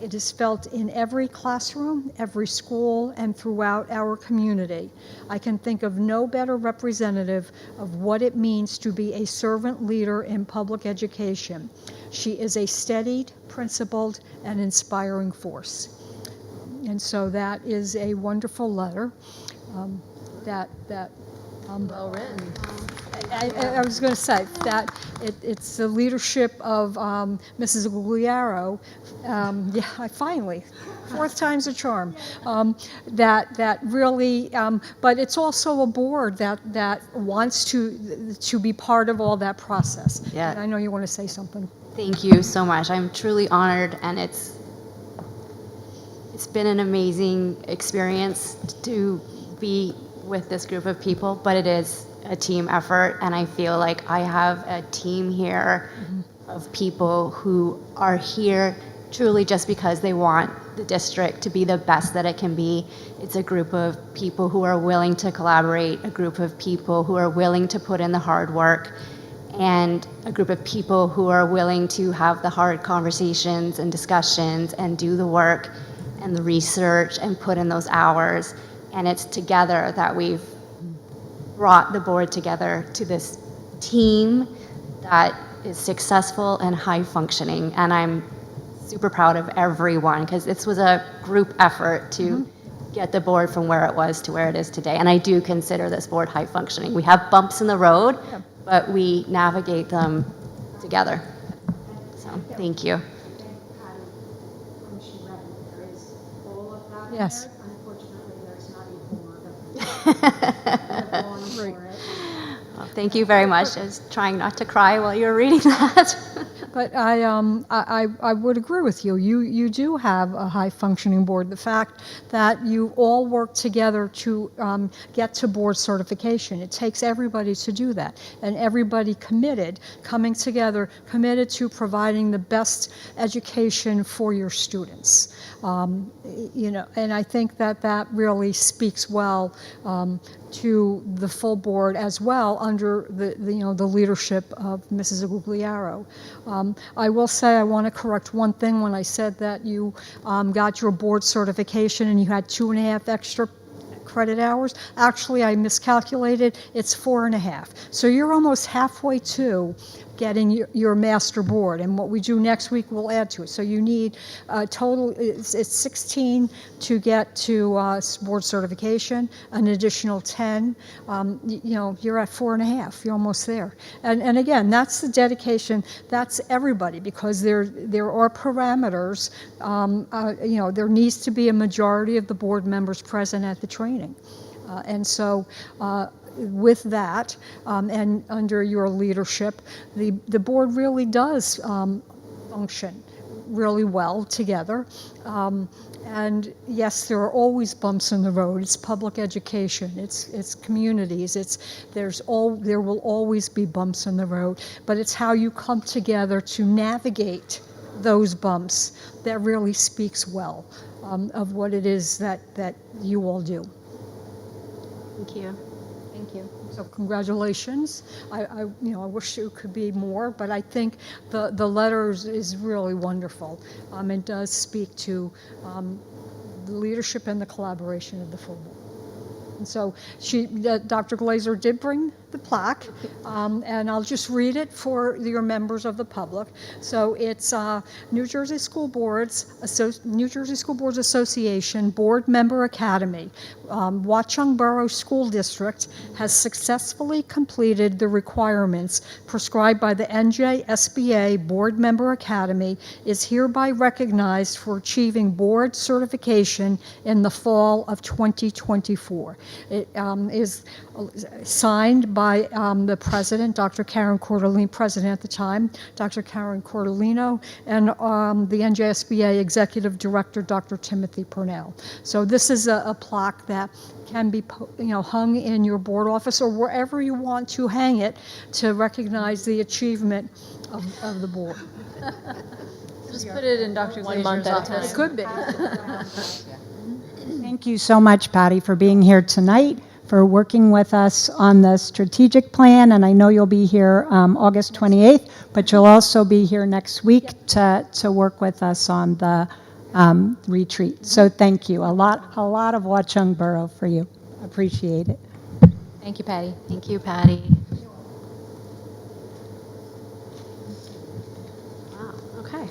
It is felt in every classroom, every school, and throughout our community. I can think of no better representative of what it means to be a servant leader in public education. She is a steadied, principled, and inspiring force. And so that is a wonderful letter Well written. I was going to say that it's the leadership of Mrs. Agugliaro. Yeah, I finally, fourth time's a charm. That really, but it's also a board that wants to be part of all that process. Yeah. And I know you want to say something. Thank you so much. I'm truly honored, and it's been an amazing experience to be with this group of people, but it is a team effort, and I feel like I have a team here of people who are here truly just because they want the district to be the best that it can be. It's a group of people who are willing to collaborate, a group of people who are willing to put in the hard work, and a group of people who are willing to have the hard conversations and discussions and do the work and the research and put in those hours. And it's together that we've brought the board together to this team that is successful and high functioning. And I'm super proud of everyone because this was a group effort to get the board from where it was to where it is today. And I do consider this board high functioning. We have bumps in the road, but we navigate them together. So thank you. Yes. Well, thank you very much. I was trying not to cry while you were reading that. But I would agree with you. You do have a high-functioning board. The fact that you all work together to get to board certification, it takes everybody to do that, and everybody committed, coming together, committed to providing the best education for your students. You know, and I think that that really speaks well to the full board as well under the you know, the leadership of Mrs. Agugliaro. I will say I want to correct one thing when I said that you got your board certification and you had 2.5 extra credit hours. Actually, I miscalculated. It's 4.5. So you're almost halfway to getting your master board, and what we do next week we'll add to it. So you need total, it's 16 to get to board certification, an additional 10. You know, you're at 4.5, you're almost there. And again, that's the dedication, that's everybody, because there are parameters. You know, there needs to be a majority of the board members present at the training. And so with that, and under your leadership, the board really does function really well together. And yes, there are always bumps in the road. It's public education. It's communities. There will always be bumps in the road. But it's how you come together to navigate those bumps that really speaks well of what it is that you all do. Thank you. Thank you. So congratulations. I wish it could be more, but I think the letter is really wonderful. It does speak to the leadership and the collaboration of the full board. And so Dr. Glazer did bring the plaque, and I'll just read it for your members of the public. So it's New Jersey School Boards Association Board Member Academy. Watchung Borough School District has successfully completed the requirements prescribed by the NJSBA Board Member Academy, is hereby recognized for achieving board certification in the fall of 2024. It is signed by the president, Dr. Karen Cortolino, president at the time, Dr. Karen Cortolino, and the NJSBA executive director, Dr. Timothy Purnell. So this is a plaque that can be, hung in your board office or wherever you want to hang it to recognize the achievement of the board. Just put it in Dr. Glazer's office. It could be. Thank you so much, Patty, for being here tonight, for working with us on the strategic plan, and I know you'll be here August 28th, but you'll also be here next week to work with us on the retreat. So thank you. A lot of Watchung Borough for you. Appreciate it. Thank you, Patty. Thank you, Patty. Wow, okay.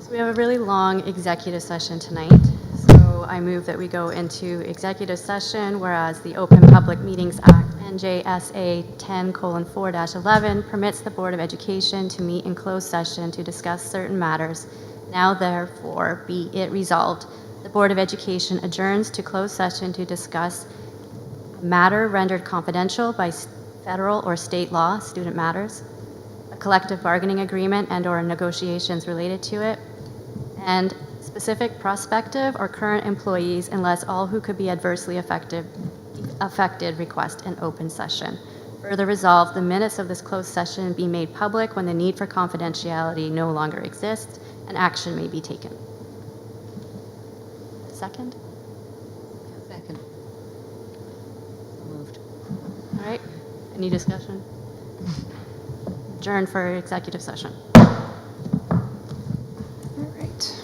So we have a really long executive session tonight. So I move that we go into executive session, whereas the Open Public Meetings Act, NJSA 10:4-11, permits the Board of Education to meet in closed session to discuss certain matters. Now therefore be it resolved, the Board of Education adjourns to closed session to discuss a matter rendered confidential by federal or state law, student matters, a collective bargaining agreement and/or negotiations related to it, and specific prospective or current employees unless all who could be adversely affected request an open session. Further resolved, the minutes of this closed session be made public when the need for confidentiality no longer exists and action may be taken. Second? Second. Moved. All right. Any discussion? Adjourn for executive session. All right.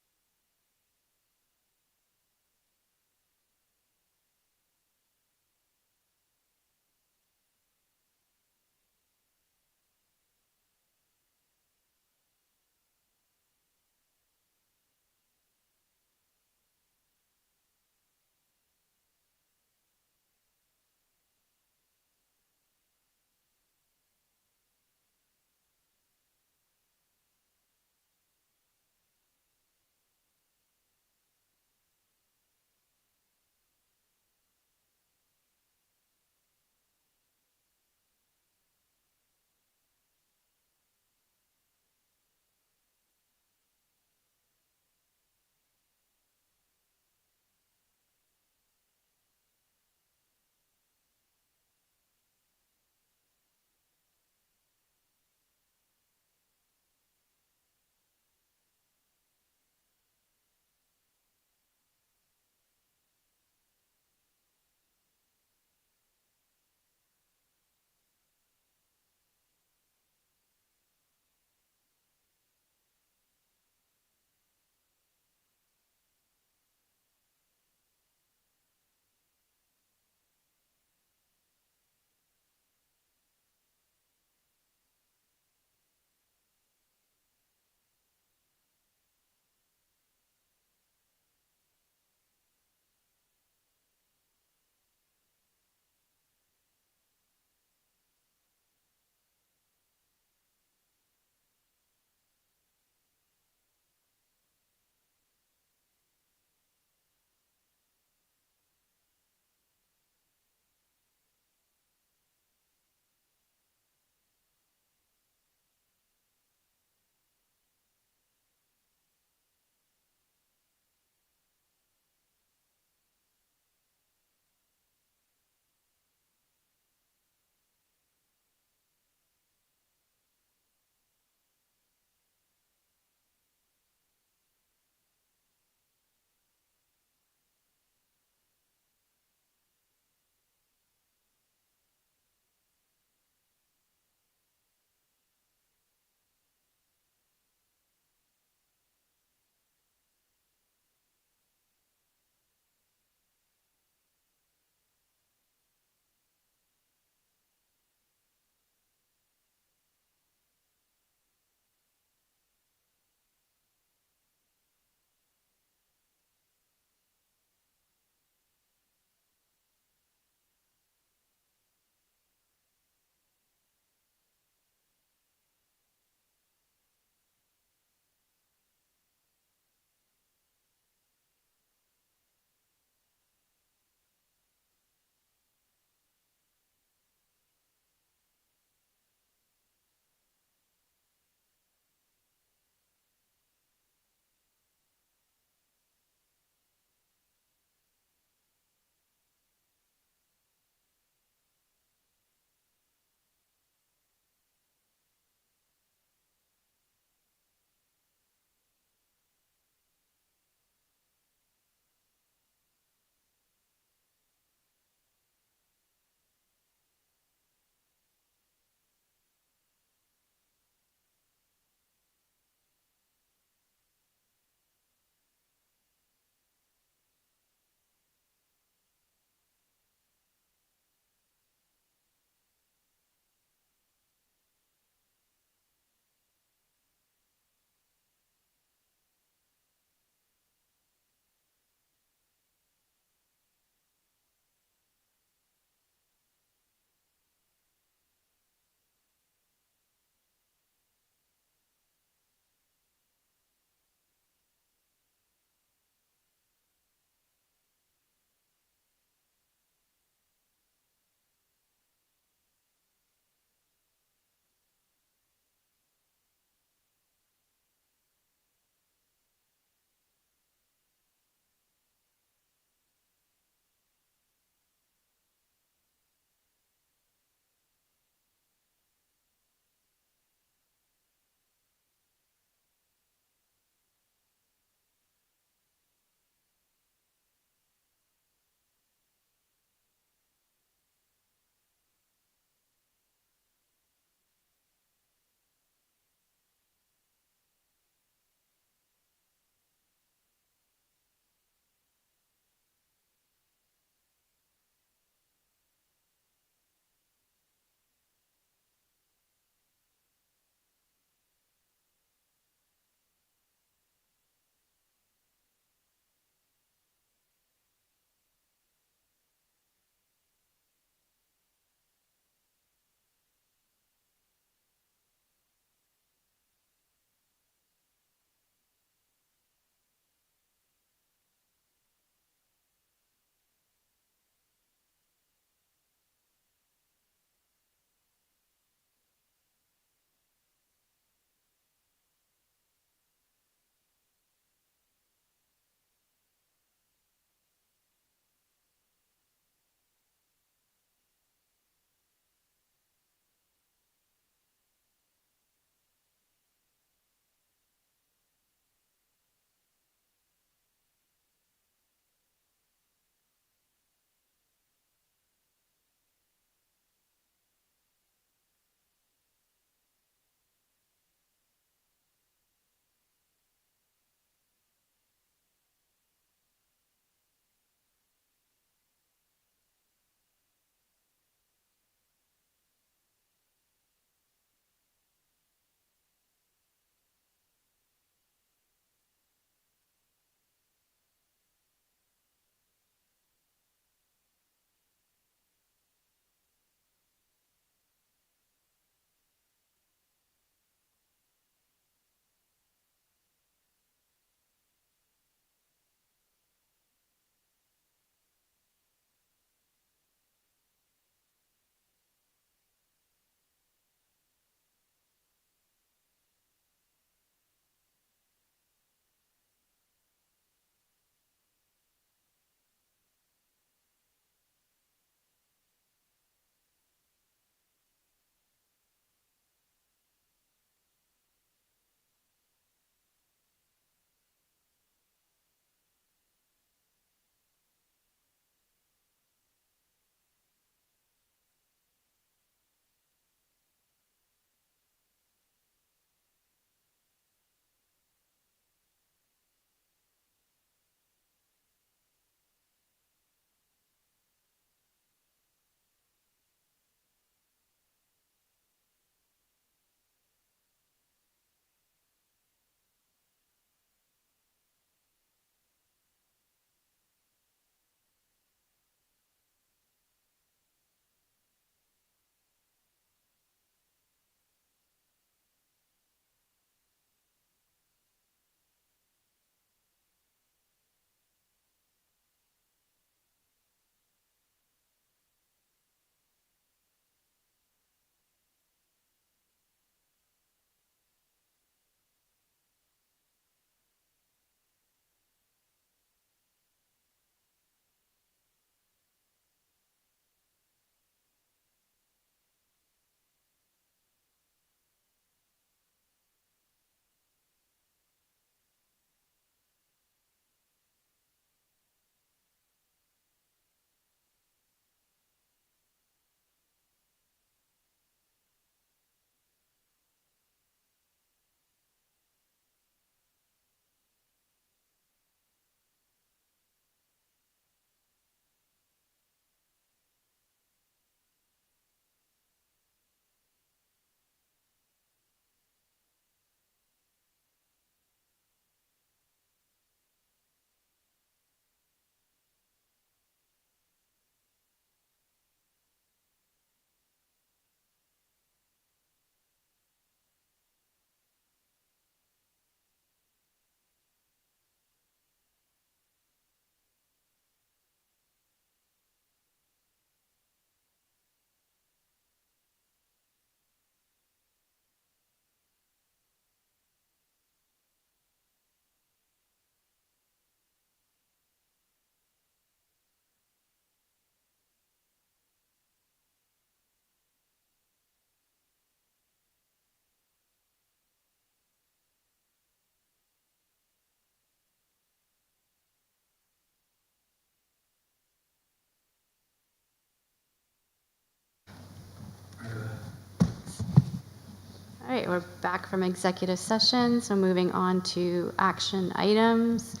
All right, we're back from executive session, so moving on to action items.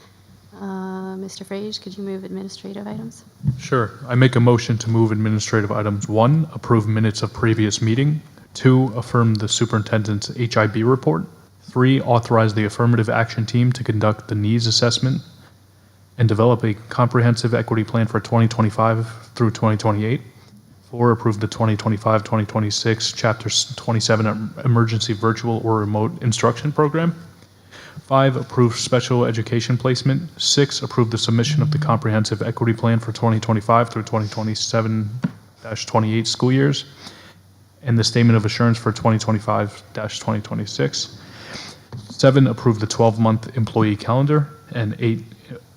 Mr. Frage, could you move administrative items? Sure. I make a motion to move administrative items. 1, approve minutes of previous meeting. 2, affirm the superintendent's HIB report. 3, authorize the affirmative action team to conduct the needs assessment and develop a comprehensive equity plan for 2025 through 2028. 4, approve the 2025-2026 Chapter 27 Emergency Virtual or Remote Instruction Program. 5, approve special education placement. 6, approve the submission of the comprehensive equity plan for 2025 through 2027-28 school years and the statement of assurance for 2025-2026. 7, approve the 12-month employee calendar. And 8,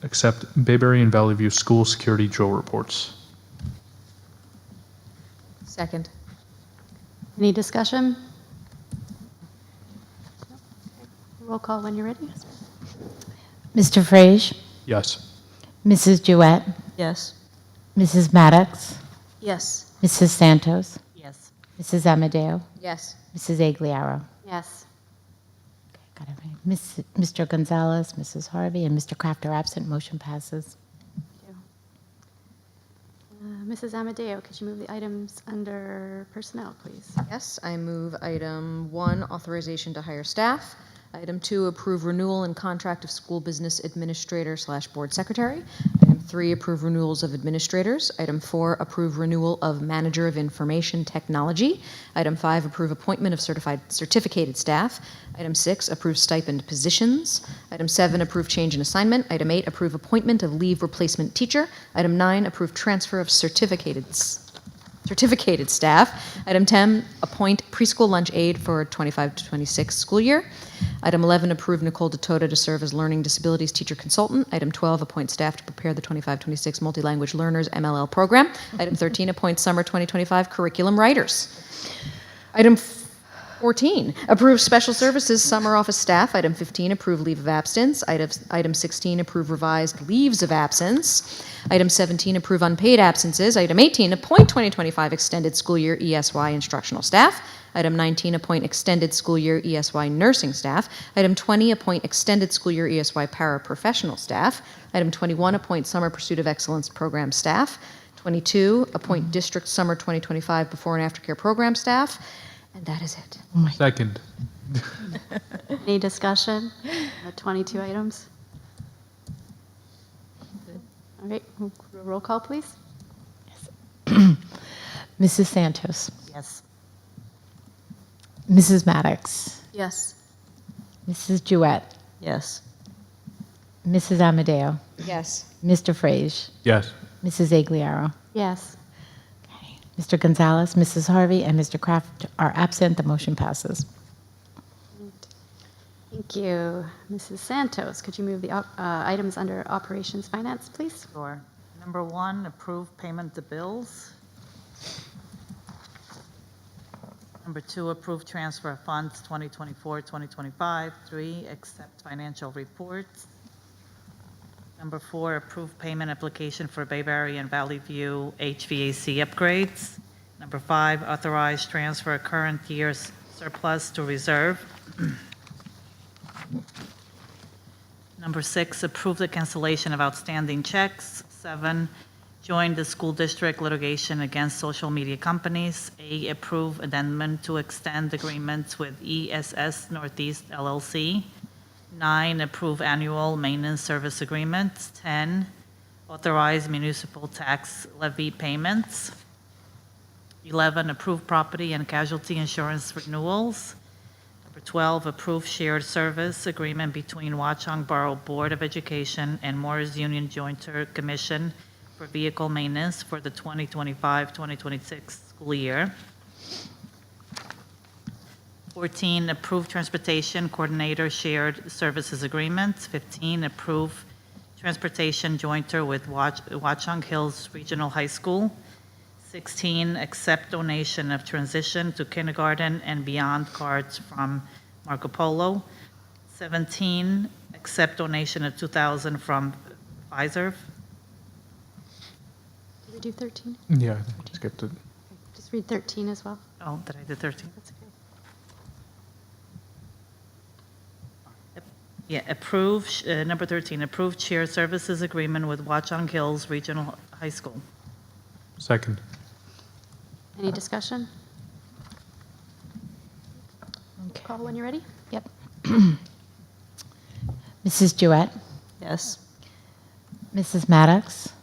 accept Bayberry and Valley View school security drill reports. Second. Any discussion? Roll call when you're ready. Mr. Frage, Yes. Mrs. Jewett, Yes. Mrs. Maddox, Yes. Mrs. Santos, Yes. Mrs. Amadeo, Yes. Mrs. Agliaro. Yes. Got it right. Mr. Gonzalez, Mrs. Harvey, and Mr. Kraft are absent. Motion passes. Mrs. Amadeo, could you move the items under personnel, please? Yes, I move item 1, authorization to hire staff. Item 2, approve renewal and contract of school business administrator/board secretary. Item 3, approve renewals of administrators. Item 4, approve renewal of manager of information technology. Item 5, approve appointment of certificated staff. Item 6, approve stipend positions. Item 7, approve change in assignment. Item 8, approve appointment of leave replacement teacher. Item 9, approve transfer of certificated staff. Item 10, appoint preschool lunch aide for 25-26 school year. Item 11, approve Nicole DeToda to serve as learning disabilities teacher consultant. Item 12, appoint staff to prepare the 25-26 multi-language learners MLL program. Item 13, appoint summer 2025 curriculum writers. Item 14, approve special services summer office staff. Item 15, approve leave of absence. Item 16, approve revised leaves of absence. Item 17, approve unpaid absences. Item 18, appoint 2025 extended school year ESY instructional staff. Item 19, appoint extended school year ESY nursing staff. Item 20, appoint extended school year ESY paraprofessional staff. Item 21, appoint summer pursuit of excellence program staff. 22, appoint district summer 2025 before and after care program staff. And that is it. Second. Any discussion? The 22 items? All right, roll call, please. Mrs. Santos, Yes. Mrs. Maddox, Yes. Mrs. Jewett, Yes. Mrs. Amadeo, Yes. Mr. Frage, Yes. Mrs. Agliaro. Yes. Mr. Gonzalez, Mrs. Harvey, and Mr. Kraft are absent. The motion passes. Thank you. Mrs. Santos, could you move the items under operations finance, please? Sure. Number 1, approve payment to bills. Number 2, approve transfer of funds 2024-2025. 3, accept financial reports. Number 4, approve payment application for Bayberry and Valley View HVAC upgrades. Number 5, authorize transfer current year's surplus to reserve. Number 6, approve the cancellation of outstanding checks. 7, join the school district litigation against social media companies. A, approve addendum to extend agreements with ESS Northeast LLC. 9, approve annual maintenance service agreements. 10, authorize municipal tax levy payments. 11, approve property and casualty insurance renewals. Number 12, approve shared service agreement between Watchung Borough Board of Education and Morris Union Jointer Commission for vehicle maintenance for the 2025-2026 school year. 14, approve transportation coordinator shared services agreements. 15, approve transportation jointer with Watchung Hills Regional High School. 16, accept donation of transition to kindergarten and beyond cards from Marco Polo. 17, accept donation of $2,000 from Pfizer. Did we do 13? Yeah, I think we skipped it. Just read 13 as well. Oh, did I do 13? That's okay. Yeah, approve, number 13, approve chair services agreement with Watchung Hills Regional High School. Second. Any discussion? Okay. Call when you're ready. Yep. Mrs. Jewett, Yes. Mrs. Maddox,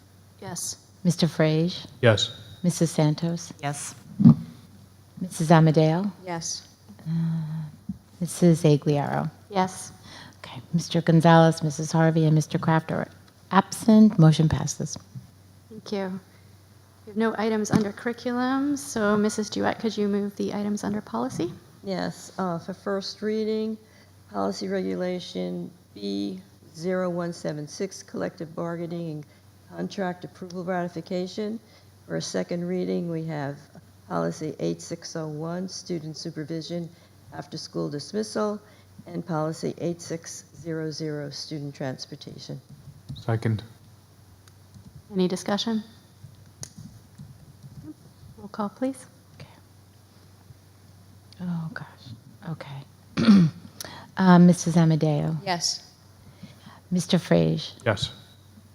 Yes. Mr. Frage, Yes. Mrs. Santos, Yes. Mrs. Amadeo, Yes. Mrs. Agliaro. Yes. Okay, Mr. Gonzalez, Mrs. Harvey, and Mr. Kraft are absent. Motion passes. Thank you. We have no items under curriculum, so Mrs. Duet, could you move the items under policy? Yes, for first reading, policy regulation B0176, collective bargaining and contract approval ratification. For a second reading, we have policy 8601, student supervision after school dismissal, and policy 8600, student transportation. Second. Any discussion? Roll call, please. Okay. Oh, gosh. Okay. Mrs. Amadeo, Yes. Mr. Frage, Yes.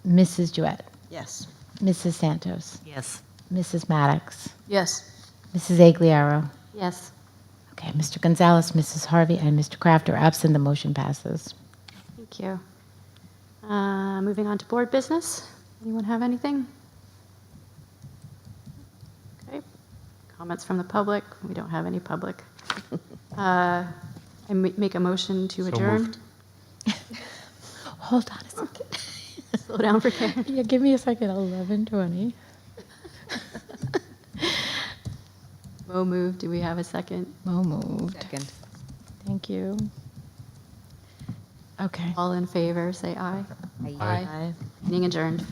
Mrs. Jewett, Yes. Mrs. Santos, Yes. Mrs. Maddox, Yes. Mrs. Agliaro. Yes. Okay, Mr. Gonzalez, Mrs. Harvey, and Mr. Kraft are absent. The motion passes. Thank you. Moving on to board business. Anyone have anything? Okay. Comments from the public? We don't have any public. I make a motion to So adjourn. moved. Hold on a second. Slow down for Karen. Yeah, give me a second. 11:20. Mo moved. Do we have a second? Mo moved. Second. Thank you. Okay. All in favor, say aye. Aye. Aye. Meeting adjourned.